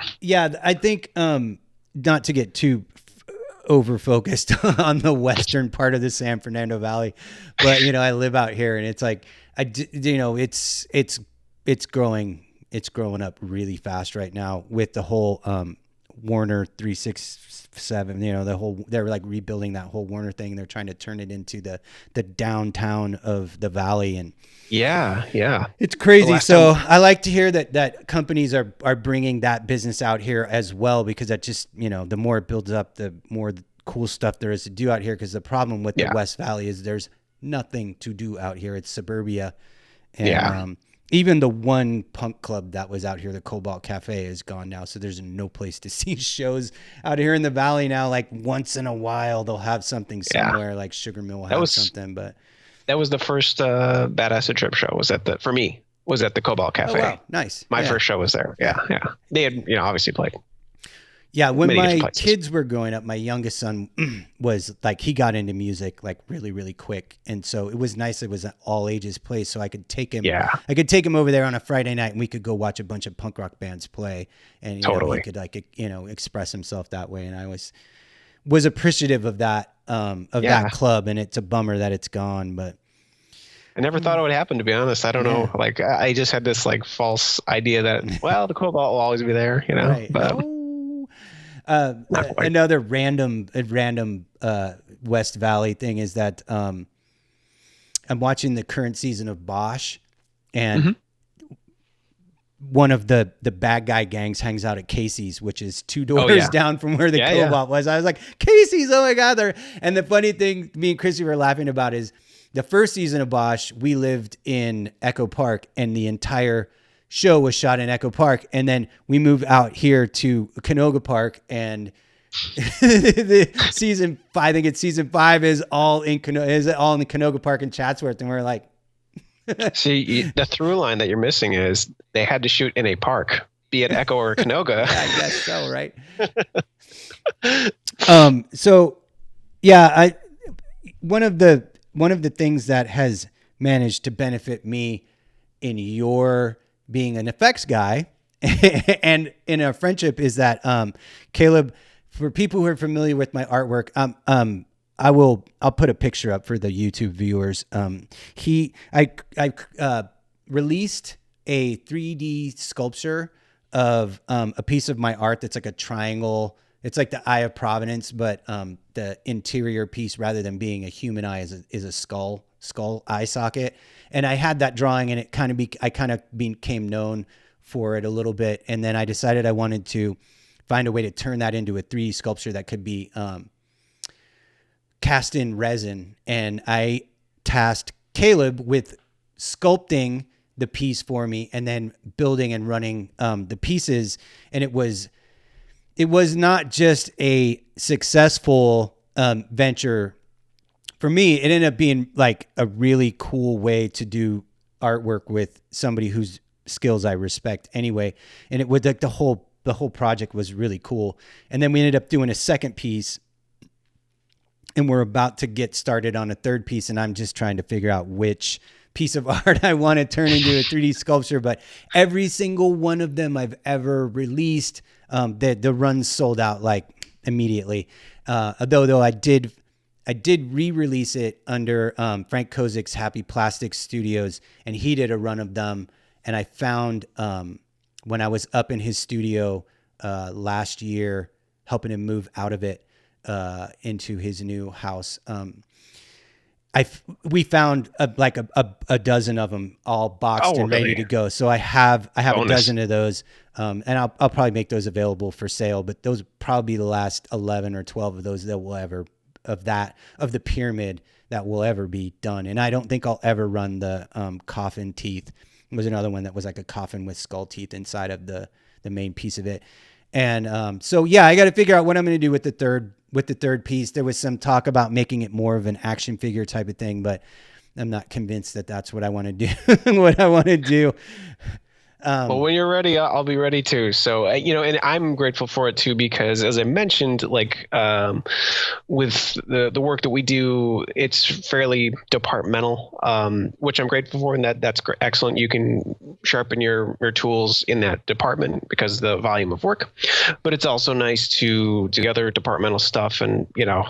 I think not to get too over focused on the western part of the San Fernando Valley, but I live out here, and it's like it's growing. It's growing up really fast right now with the whole Warner 367. They're like rebuilding that whole Warner thing. They're trying to turn it into the downtown of the valley, and yeah, it's crazy. So I like to hear that companies are bringing that business out here as well, because that just the more it builds up, the more cool stuff there is to do out here. Because the problem with the West Valley is there's nothing to do out here. It's suburbia, and even the one punk club that was out here, the Cobalt Cafe, is gone now. So there's no place to see shows out here in the valley now. Like once in a while, they'll have something somewhere, like Sugar Mill will have something. But that was the first Bad Acid Trip show. Was at the Cobalt Cafe. Oh, wow. Nice. My first show was there. Yeah. They had obviously played. Yeah, when my kids were growing up, my youngest son was like, he got into music like really, really quick. And so it was nice. It was an all ages place. So I could take him, I could take him over there on a Friday night and we could go watch a bunch of punk rock bands play. And he could express himself that way. And I was appreciative of that, that club. And it's a bummer that it's gone, but I never thought it would happen, to be honest. I don't know. Like, I just had this like false idea that, the Cobalt will always be there, Right. But another random West Valley thing is that I'm watching the current season of Bosch, and one of the bad guy gangs hangs out at Casey's, which is 2 doors down from where the Cobalt was. I was like, Casey's, oh my God. And the funny thing me and Chrissy were laughing about is the first season of Bosch, we lived in Echo Park, and the entire show was shot in Echo Park, and then we moved out here to Canoga Park, and the season 5, I think it's season 5, is all in the Canoga Park in Chatsworth, and we're like, see, the through line that you're missing is they had to shoot in a park, be it Echo or Canoga. I guess so, right? So yeah, one of the things that has managed to benefit me in your being an effects guy and in our friendship is that Caleb, for people who are familiar with my artwork, I'll put a picture up for the YouTube viewers. I released a 3D sculpture of a piece of my art that's like a triangle. It's like the Eye of Providence, but the interior piece, rather than being a human eye, is a skull eye socket. And I had that drawing, and I kind of became known for it a little bit. And then I decided I wanted to find a way to turn that into a 3D sculpture that could be cast in resin. And I tasked Caleb with sculpting the piece for me and then building and running the pieces. And it was not just a successful venture for me. It ended up being like a really cool way to do artwork with somebody whose skills I respect anyway. And it was like the whole project was really cool. And then we ended up doing a second piece, and we're about to get started on a third piece. And I'm just trying to figure out which piece of art I want to turn into a 3D sculpture. But every single one of them I've ever released, the runs sold out like immediately. Though I did re-release it under Frank Kozik's Happy Plastics Studios, and he did a run of them. And I found when I was up in his studio last year, helping him move out of it into his new house, we found a dozen of them all boxed and ready to go. So I have a dozen of those, and I'll probably make those available for sale. But those will probably be the last 11 or 12 of those that will ever of the pyramid that will ever be done. And I don't think I'll ever run the coffin teeth. It was another one that was like a coffin with skull teeth inside of the main piece of it. And so yeah, I got to figure out what I'm going to do with the third piece. There was some talk about making it more of an action figure type of thing, but I'm not convinced that that's what I want to do. Well, when you're ready, I'll be ready too. So, and I'm grateful for it too, because as I mentioned, like with the work that we do, it's fairly departmental, which I'm grateful for. And that's excellent. You can sharpen your tools in that department because of the volume of work. But it's also nice to do other departmental stuff. And,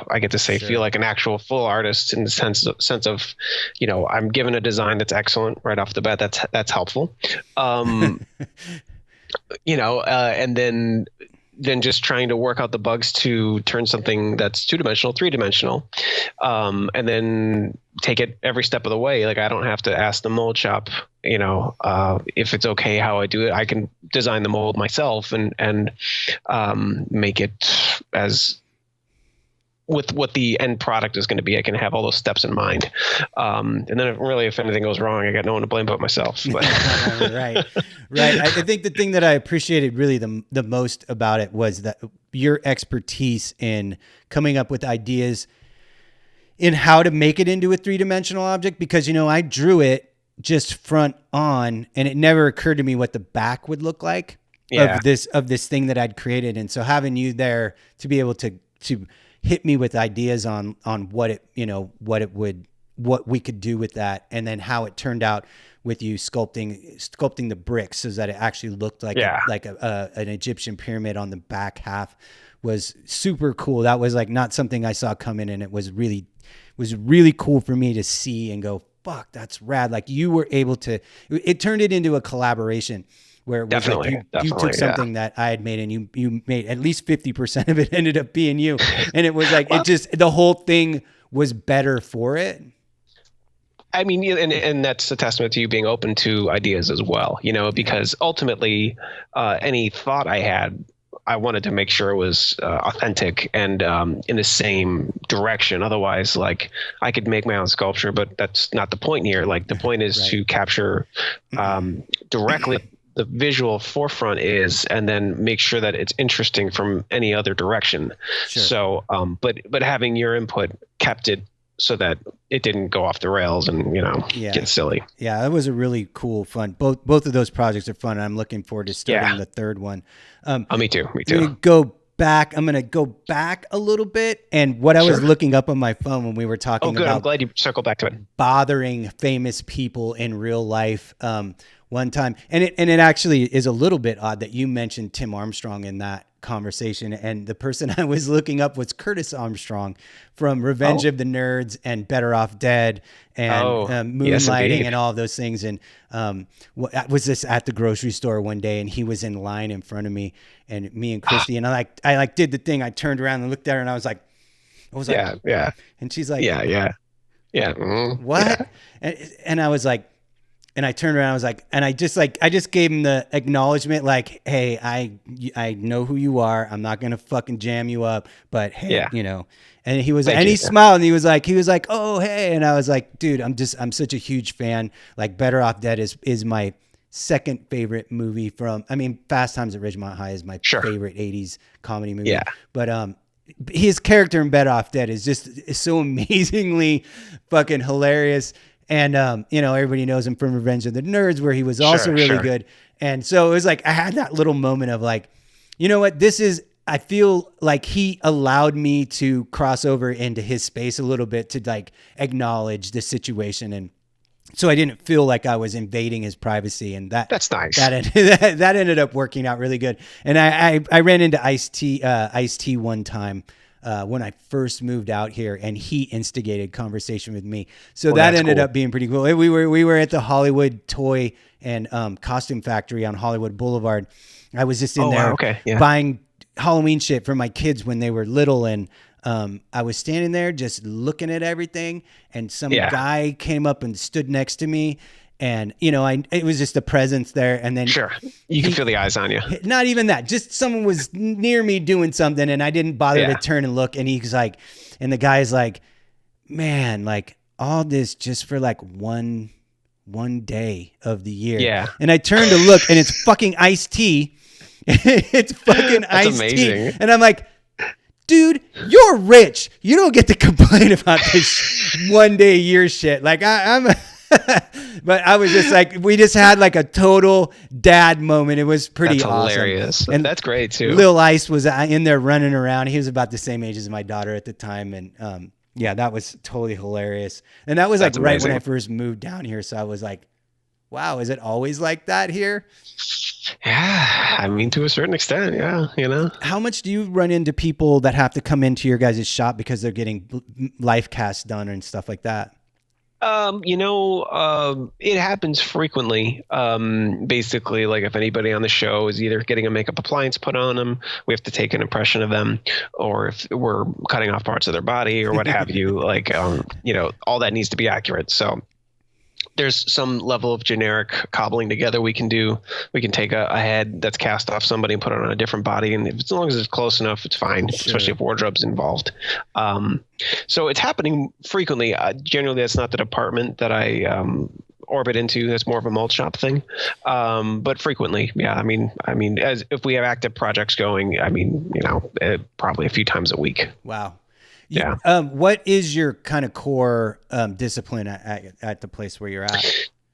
I get to say, feel like an actual full artist in the sense of, I'm given a design that's excellent right off the bat. That's helpful. And then just trying to work out the bugs to turn something that's 2-dimensional, 3-dimensional, and then take it every step of the way. Like I don't have to ask the mold shop, if it's okay how I do it. I can design the mold myself and make it as with what the end product is going to be. I can have all those steps in mind. And then if anything goes wrong, I got no one to blame but myself. But. Right. I think the thing that I appreciated really the most about it was that your expertise in coming up with ideas in how to make it into a 3-dimensional object, because, I drew it just front on, and it never occurred to me what the back would look like of this thing that I'd created. And so having you there to be able to hit me with ideas on what we could do with that, and then how it turned out with you sculpting the bricks so that it actually looked like an Egyptian pyramid on the back half was super cool. That was like not something I saw coming, and it was really cool for me to see and go, fuck, that's rad. Like you were able to, it turned it into a collaboration. Where it was definitely, you took something that I had made, and you made at least 50% of it ended up being you. And it was like, the whole thing was better for it. I mean, and that's a testament to you being open to ideas as well, because ultimately any thought I had, I wanted to make sure it was authentic and in the same direction. Otherwise, like I could make my own sculpture, but that's not the point here. Like the point is to capture directly the visual forefront is, and then make sure that it's interesting from any other direction. Sure. So, but having your input kept it so that it didn't go off the rails and, get silly. Yeah, that was a really cool, fun. Both of those projects are fun. And I'm looking forward to starting the third one. Me too. We go back. I'm going to go back a little bit. And what I was looking up on my phone when we were talking about. I'm glad you circled back to it. Bothering famous people in real life. One time, and it actually is a little bit odd that you mentioned Tim Armstrong in that conversation, and the person I was looking up was Curtis Armstrong from Revenge of the Nerds and Better Off Dead and Moonlighting and all of those things. And was this at the grocery store one day, and he was in line in front of me, and me and Christy, and I did the thing. I turned around and looked at her, and I was like, yeah. And she's like, yeah. What? Yeah. And I was like. And I turned around, I was like, and I just gave him the acknowledgement, like, hey, I know who you are. I'm not going to fucking jam you up, but hey, you know, and he was, he smiled and he was like, oh, hey. And I was like, dude, I'm such a huge fan. Like Better Off Dead is my second favorite movie Fast Times at Ridgemont High is my favorite 80s comedy movie. Yeah. But, his character in Better Off Dead is so amazingly fucking hilarious. And, everybody knows him from Revenge of the Nerds, where he was also really good. And so it was like, I had that little moment of like, you know what, I feel like he allowed me to cross over into his space a little bit to like acknowledge the situation. And so I didn't feel like I was invading his privacy. And that's nice. That ended up working out really good. And I ran into Ice-T one time. When I first moved out here, and he instigated conversation with me. So that ended up being pretty cool. We were at the Hollywood Toy and Costume Factory on Hollywood Boulevard. I was just in there buying Halloween shit for my kids when they were little. And I was standing there just looking at everything. And some guy came up and stood next to me. And, it was just a presence there. And then you can feel the eyes on you. Not even that, just someone was near me doing something and I didn't bother to turn and look. And he's like, and the guy's like, man, like all this just for like one day of the year. Yeah. And I turned to look and it's fucking Ice-T. It's fucking Ice-T. And I'm like, dude, you're rich. You don't get to complain about this one day a year shit. Like I'm but I was just like, we just had like a total dad moment. It was pretty awesome. Hilarious. And that's great too. Lil Ice was in there running around. He was about the same age as my daughter at the time. And that was totally hilarious. And that was like right when I first moved down here. So I was like, wow, is it always like that here? Yeah, to a certain extent, yeah, How much do you run into people that have to come into your guys' shop because they're getting life casts done and stuff like that? It happens frequently. Basically, like if anybody on the show is either getting a makeup appliance put on them, we have to take an impression of them, or if we're cutting off parts of their body or what have you, like, all that needs to be accurate. So there's some level of generic cobbling together we can do. We can take a head that's cast off somebody and put it on a different body. And as long as it's close enough, it's fine, especially if wardrobe's involved. So it's happening frequently. Generally, that's not the department that I orbit into. That's more of a malt shop thing. But frequently, yeah. As if we have active projects going, probably a few times a week. Wow. Yeah. What is your kind of core discipline at the place where you're at?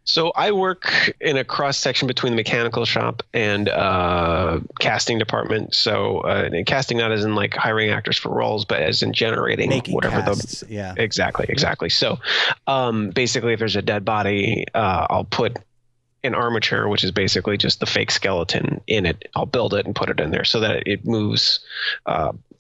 So I work in a cross section between the mechanical shop and casting department. So casting not as in like hiring actors for roles, but as in generating making whatever casts. Yeah. Exactly. So basically, if there's a dead body, I'll put an armature, which is basically just the fake skeleton in it. I'll build it and put it in there so that it moves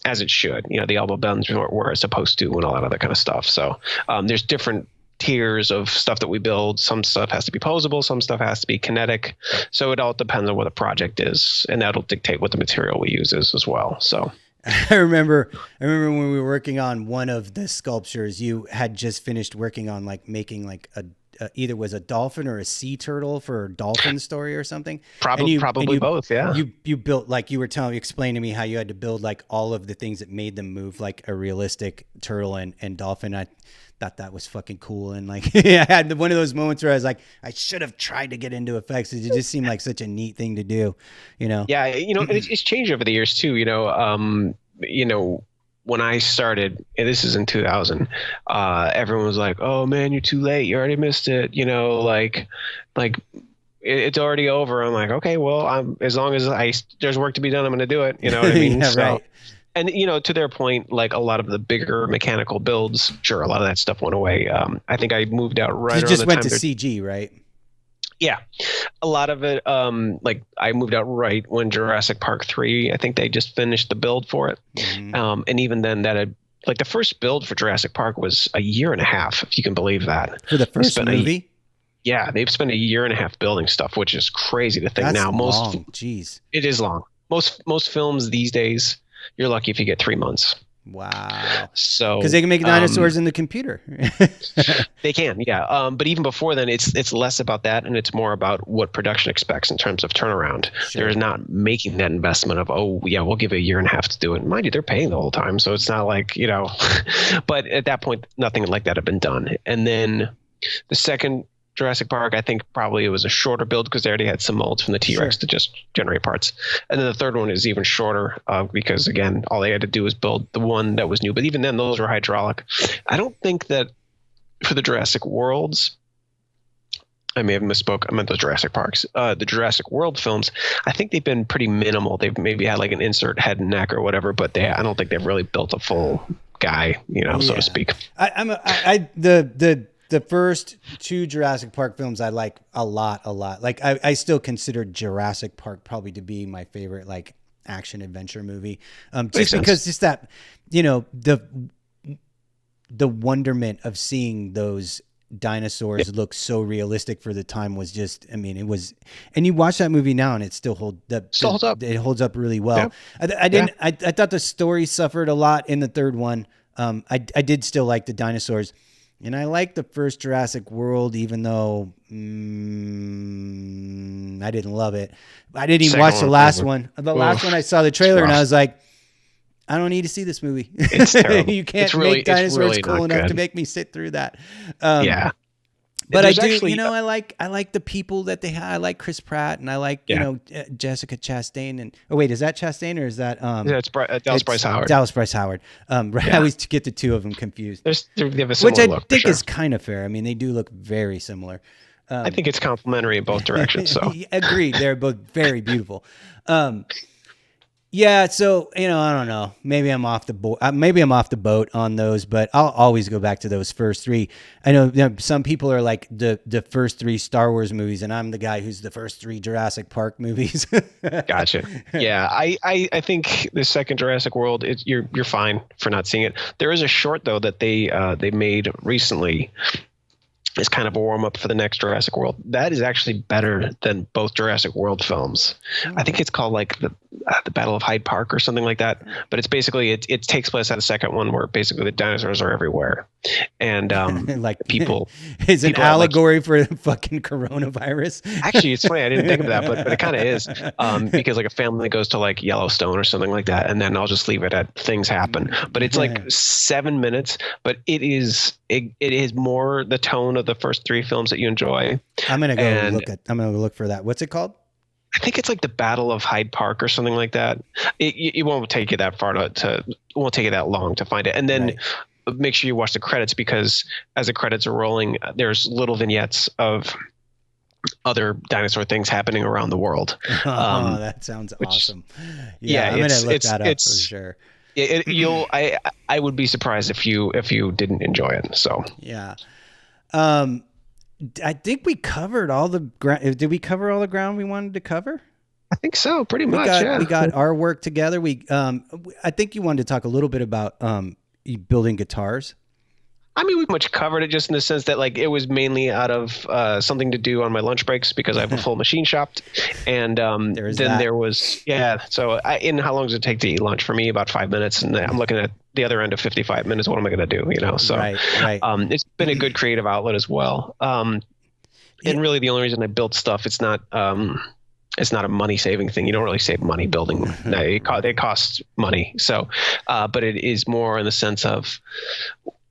as it should. The elbow bends where it's supposed to and all that other kind of stuff. So there's different tiers of stuff that we build. Some stuff has to be posable. Some stuff has to be kinetic. So it all depends on what the project is, and that'll dictate what the material we use is as well. So I remember when we were working on one of the sculptures, you had just finished working on like making like either was a dolphin or a sea turtle for a dolphin story or something. Probably both. Yeah. You built, like you were explaining to me how you had to build like all of the things that made them move like a realistic turtle and dolphin. I thought that was fucking cool. And like, I had one of those moments where I was like, I should have tried to get into effects. It just seemed like such a neat thing to do, Yeah. It's changed over the years too, when I started, and this is in 2000, everyone was like, "Oh man, you're too late. You already missed it." it's already over. I'm like, okay, well, as long as there's work to be done, I'm going to do it. You know what I mean? Yeah, right. And to their point, like a lot of the bigger mechanical builds, sure, a lot of that stuff went away. I think I moved out right You around just the went time to CG, right? Yeah, a lot of it. Like I moved out right when Jurassic Park 3. I think they just finished the build for it, and even then, like the first build for Jurassic Park was a year and a half, if you can believe that. For the first movie. Yeah, they've spent a year and a half building stuff, which is crazy to think. That's now long. Jeez, it is long. Most films these days, you're lucky if you get 3 months. Wow. So because they can make dinosaurs in the computer. They can, yeah. But even before then, it's less about that, and it's more about what production expects in terms of turnaround. Sure. They're not making that investment of, oh yeah, we'll give it a year and a half to do it. Mind you, they're paying the whole time, so it's not like But at that point, nothing like that had been done. And then the second Jurassic Park, I think probably it was a shorter build because they already had some molds from the T-Rex to just generate parts. And then the third one is even shorter because, again, all they had to do was build the one that was new. But even then, those were hydraulic. I don't think that for the Jurassic Worlds, I may have misspoke. I meant the Jurassic Parks. The Jurassic World films, I think they've been pretty minimal. They've maybe had like an insert head and neck or whatever, but I don't think they've really built a full guy, so to speak. The first 2 Jurassic Park films I like a lot. Like I still consider Jurassic Park probably to be my favorite like action adventure movie. Just because just that, the wonderment of seeing those dinosaurs look so realistic for the time was just, it was, and you watch that movie now and it still holds up. It holds up really well. Yeah. I thought the story suffered a lot in the third one. I did still like the dinosaurs. And I like the first Jurassic World, even though I didn't love it. I didn't even watch the last one. The last one I saw the trailer and I was like, I don't need to see this movie. It's terrible. You can't make dinosaurs cool enough to make me sit through that. Yeah. But I do, actually, I like the people that they have. I like Chris Pratt and I like, Jessica Chastain. And wait, is that Chastain or is that? It's Dallas Bryce Howard. Dallas Bryce Howard. Right. I always get the two of them confused. They have a similar look, which I think is kind of fair. They do look very similar. I think it's complimentary in both directions. So agreed. They're both very beautiful. Yeah, so I don't know. Maybe I'm off the boat on those, but I'll always go back to those first 3. I know some people are like the first 3 Star Wars movies, and I'm the guy who's the first 3 Jurassic Park movies. Gotcha. Yeah, I think the second Jurassic World, you're fine for not seeing it. There is a short though that they made recently. Is kind of a warm up for the next Jurassic World. That is actually better than both Jurassic World films. I think it's called like the Battle of Hyde Park or something like that. But it's basically it takes place at the second one where basically the dinosaurs are everywhere, and like people. It's an allegory for the fucking coronavirus. Actually, it's funny. I didn't think of that, but it kind of is because like a family goes to like Yellowstone or something like that, and then I'll just leave it at things happen. But it's like 7 minutes, but it is more the tone of the first 3 films that you enjoy. I'm gonna look for that. What's it called? I think it's like the Battle of Hyde Park or something like that. It won't take you that far it won't take you that long to find it. And then make sure you watch the credits because as the credits are rolling, there's little vignettes of other dinosaur things happening around the world. That sounds awesome. Yeah, I'm gonna look that up for sure. I would be surprised if you didn't enjoy it. So yeah. I think we covered all the ground. Did we cover all the ground we wanted to cover? I think so, pretty much. We got our work together. I think you wanted to talk a little bit about building guitars. We pretty much covered it just in the sense that like it was mainly out of something to do on my lunch breaks because I have a full machine shop, and there was So how long does it take to eat lunch? For me, about 5 minutes, and I'm looking at the other end of 55 minutes. What am I going to do? So right. It's been a good creative outlet as well. And really, the only reason I built stuff, it's not a money saving thing. You don't really save money building. They cost money. So, but it is more in the sense of.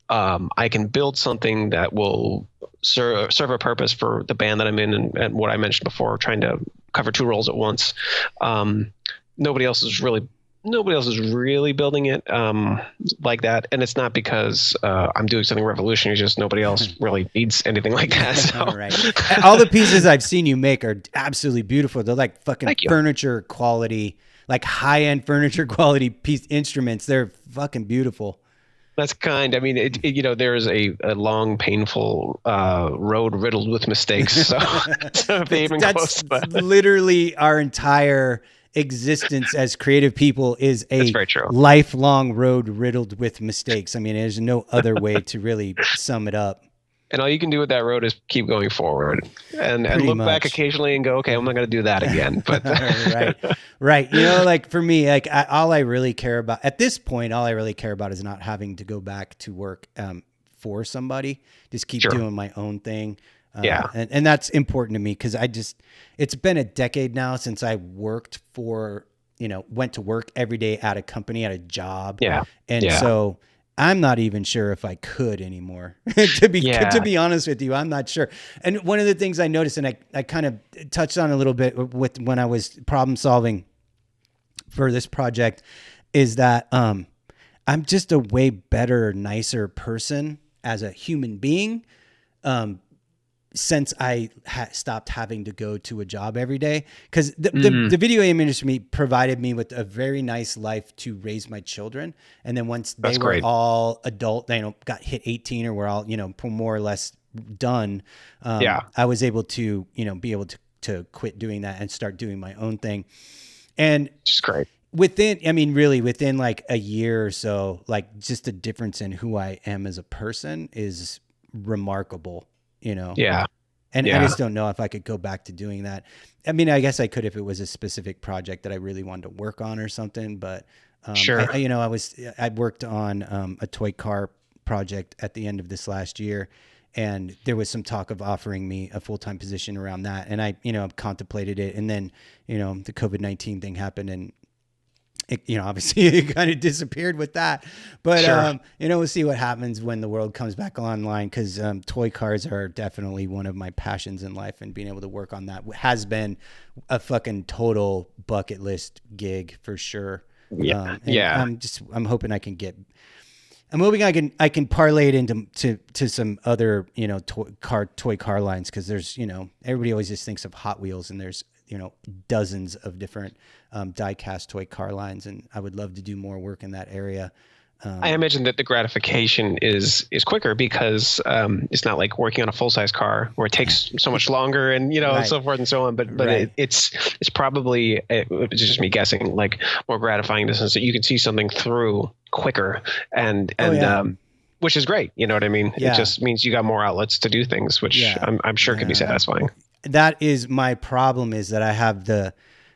I can build something that will serve a purpose for the band that I'm in and what I mentioned before, trying to cover 2 roles at once. Nobody else is really nobody else is really building it like that, and it's not because I'm doing something revolutionary. Just nobody else really needs anything like that. So. Right. All the pieces I've seen you make are absolutely beautiful. They're like fucking furniture quality, like high-end furniture quality piece instruments. They're fucking beautiful. That's kind. I mean, there's a long, painful road riddled with mistakes. So, if they even close. That's literally our entire existence as creative people is a lifelong road riddled with mistakes. I mean, there's no other way to really sum it up. And all you can do with that road is keep going forward and look back occasionally and go, okay, I'm not going to do that again. But right. You know, like for me, like all I really care about at this point, all I really care about is not having to go back to work for somebody. Just keep doing my own thing. And that's important to me because it's been a decade now since I worked for, went to work every day at a company, at a job. Yeah. So I'm not even sure if I could anymore. to be honest with you, I'm not sure. And one of the things I noticed, and I kind of touched on a little bit with when I was problem solving for this project, is that I'm just a way better, nicer person as a human being. Since I stopped having to go to a job every day, because the video game industry provided me with a very nice life to raise my children. And then once they were all adult, they got hit 18 or were all, more or less done. I was able to, be able to quit doing that and start doing my own thing. And it's great. Within like a year or so, like just the difference in who I am as a person is remarkable. I just don't know if I could go back to doing that. I mean, I guess I could if it was a specific project that I really wanted to work on or something. But I worked on a toy car project at the end of this last year, and there was some talk of offering me a full-time position around that, and I contemplated it, and then the COVID-19 thing happened, and obviously it kind of disappeared with that, but we'll see what happens when the world comes back online. Cause, toy cars are definitely one of my passions in life, and being able to work on that has been a fucking total bucket list gig for sure. I'm hoping I can parlay it into some other, toy car lines. Cause there's, everybody always just thinks of Hot Wheels, and there's, dozens of different die-cast toy car lines, and I would love to do more work in that area. I imagine that the gratification is quicker because it's not like working on a full-size car where it takes so much longer and and so forth and so on. But it's probably, it's just me guessing, like more gratifying in the sense that you can see something through quicker and which is great. You know what I mean? Yeah. It just means you got more outlets to do things, which I'm sure can be satisfying. That is my problem, is that I have the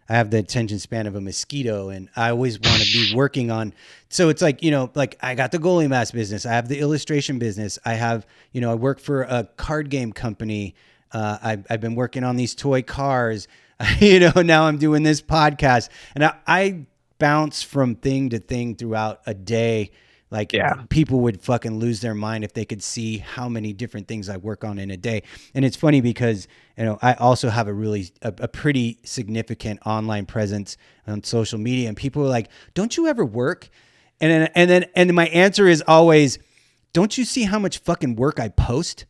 attention span of a mosquito, and I always want to be working on. So it's like, like I got the goalie mask business. I have the illustration business. I have, I work for a card game company. I've been working on these toy cars, now I'm doing this podcast, and I bounce from thing to thing throughout a day. Like people would fucking lose their mind if they could see how many different things I work on in a day. And it's funny because, I also have a pretty significant online presence on social media, and people are like, don't you ever work? And then my answer is always, don't you see how much fucking work I post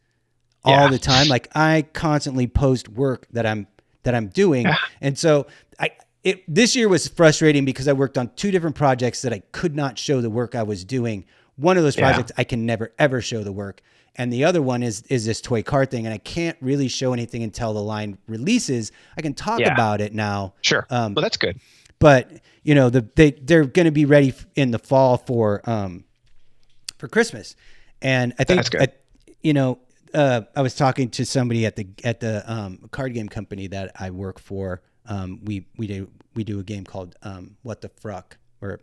all the time? Like I constantly post work that I'm doing. Yeah. And so this year was frustrating because I worked on two different projects that I could not show the work I was doing. One of those projects I can never, ever show the work. And the other one is this toy car thing. And I can't really show anything until the line releases. I can talk about it now. Sure. Well, that's good. But, they're going to be ready in the fall for Christmas. And I think, I was talking to somebody at the card game company that I work for. We do a game called What the Fruck, or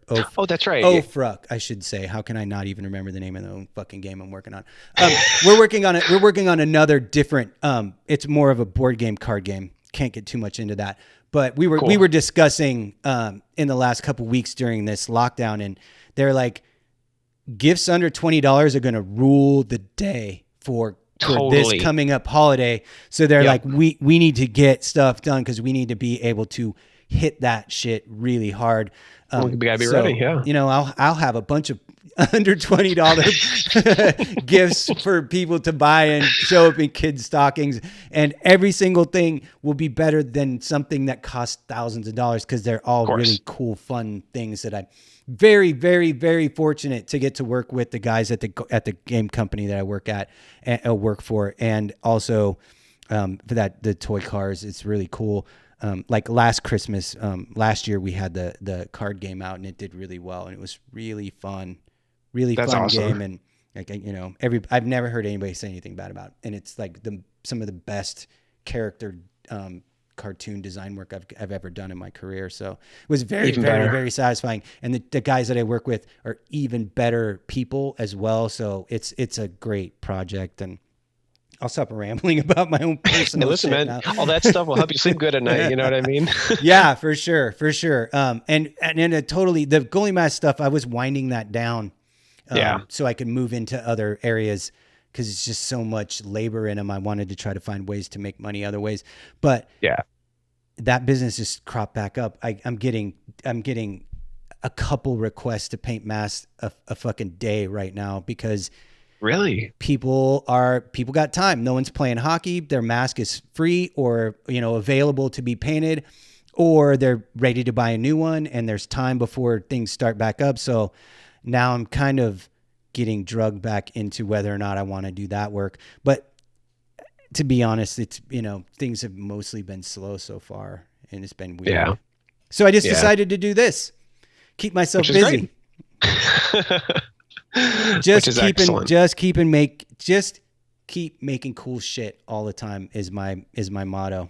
that's right. Fruck, I should say. How can I not even remember the name of the own fucking game I'm working on? We're working on another different. It's more of a board game, card game. Can't get too much into that. But we were discussing in the last couple weeks during this lockdown, and they're like, gifts under $20 are going to rule the day for this coming up holiday. So they're like, we need to get stuff done because we need to be able to hit that shit really hard. We gotta be ready. Yeah. You know, I'll have a bunch of under $20 gifts for people to buy and show up in kids' stockings, and every single thing will be better than something that costs thousands of dollars, because they're all really cool, fun things that I'm very, very, very fortunate to get to work with the guys at the game company that I work for, and also for the toy cars. It's really cool. Like last Christmas, last year we had the card game out, and it did really well, and it was really fun. Really That's fun awesome. Game, and like, you know, I've never heard anybody say anything bad about it. And it's like some of the best character cartoon design work I've ever done in my career. So it was very, very, very satisfying. And the guys that I work with are even better people as well. So it's a great project, and I'll stop rambling about my own personal Listen, man, now. All that stuff will help you sleep good at night. You know what I mean? Yeah, for sure. And totally, the goalie mask stuff, I was winding that down. So I could move into other areas, because it's just so much labor in them. I wanted to try to find ways to make money other ways, but that business just cropped back up. I'm getting a couple requests to paint masks a fucking day right now, because really people got time. No one's playing hockey. Their mask is free or, you know, available to be painted, or they're ready to buy a new one, and there's time before things start back up. So now I'm kind of getting drugged back into whether or not I want to do that work. But to be honest, it's, you know, things have mostly been slow so far, and it's been weird. Yeah. So I just decided to do this. Keep myself busy. Just keep making cool shit all the time is my motto.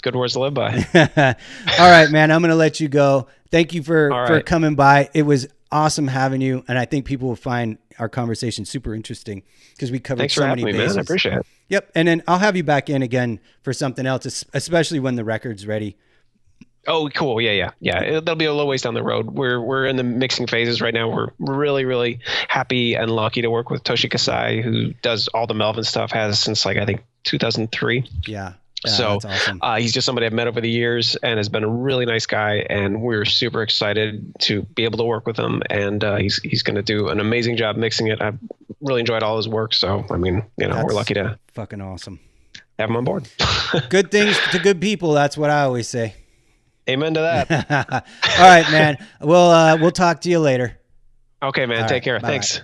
Good words to live by. All right, man. I'm going to let you go. Thank you for coming by. It was awesome having you, and I think people will find our conversation super interesting, because we covered so many bases. Man. I appreciate it. Yep, and then I'll have you back in again for something else, especially when the record's ready. Oh, cool. Yeah. That'll be a little ways down the road. We're in the mixing phases right now. We're really, really happy and lucky to work with Toshi Kasai, who does all the Melvin stuff, has since I think 2003. Yeah. So that's awesome. He's just somebody I've met over the years, and has been a really nice guy, and we're super excited to be able to work with him. And he's going to do an amazing job mixing it. I've really enjoyed all his work. So, I mean, you know, we're lucky to fucking awesome. Have him on board. Good things to good people. That's what I always say. Amen to that. All right, man. We'll talk to you later. Okay, man. Take care. Bye-bye. Thanks.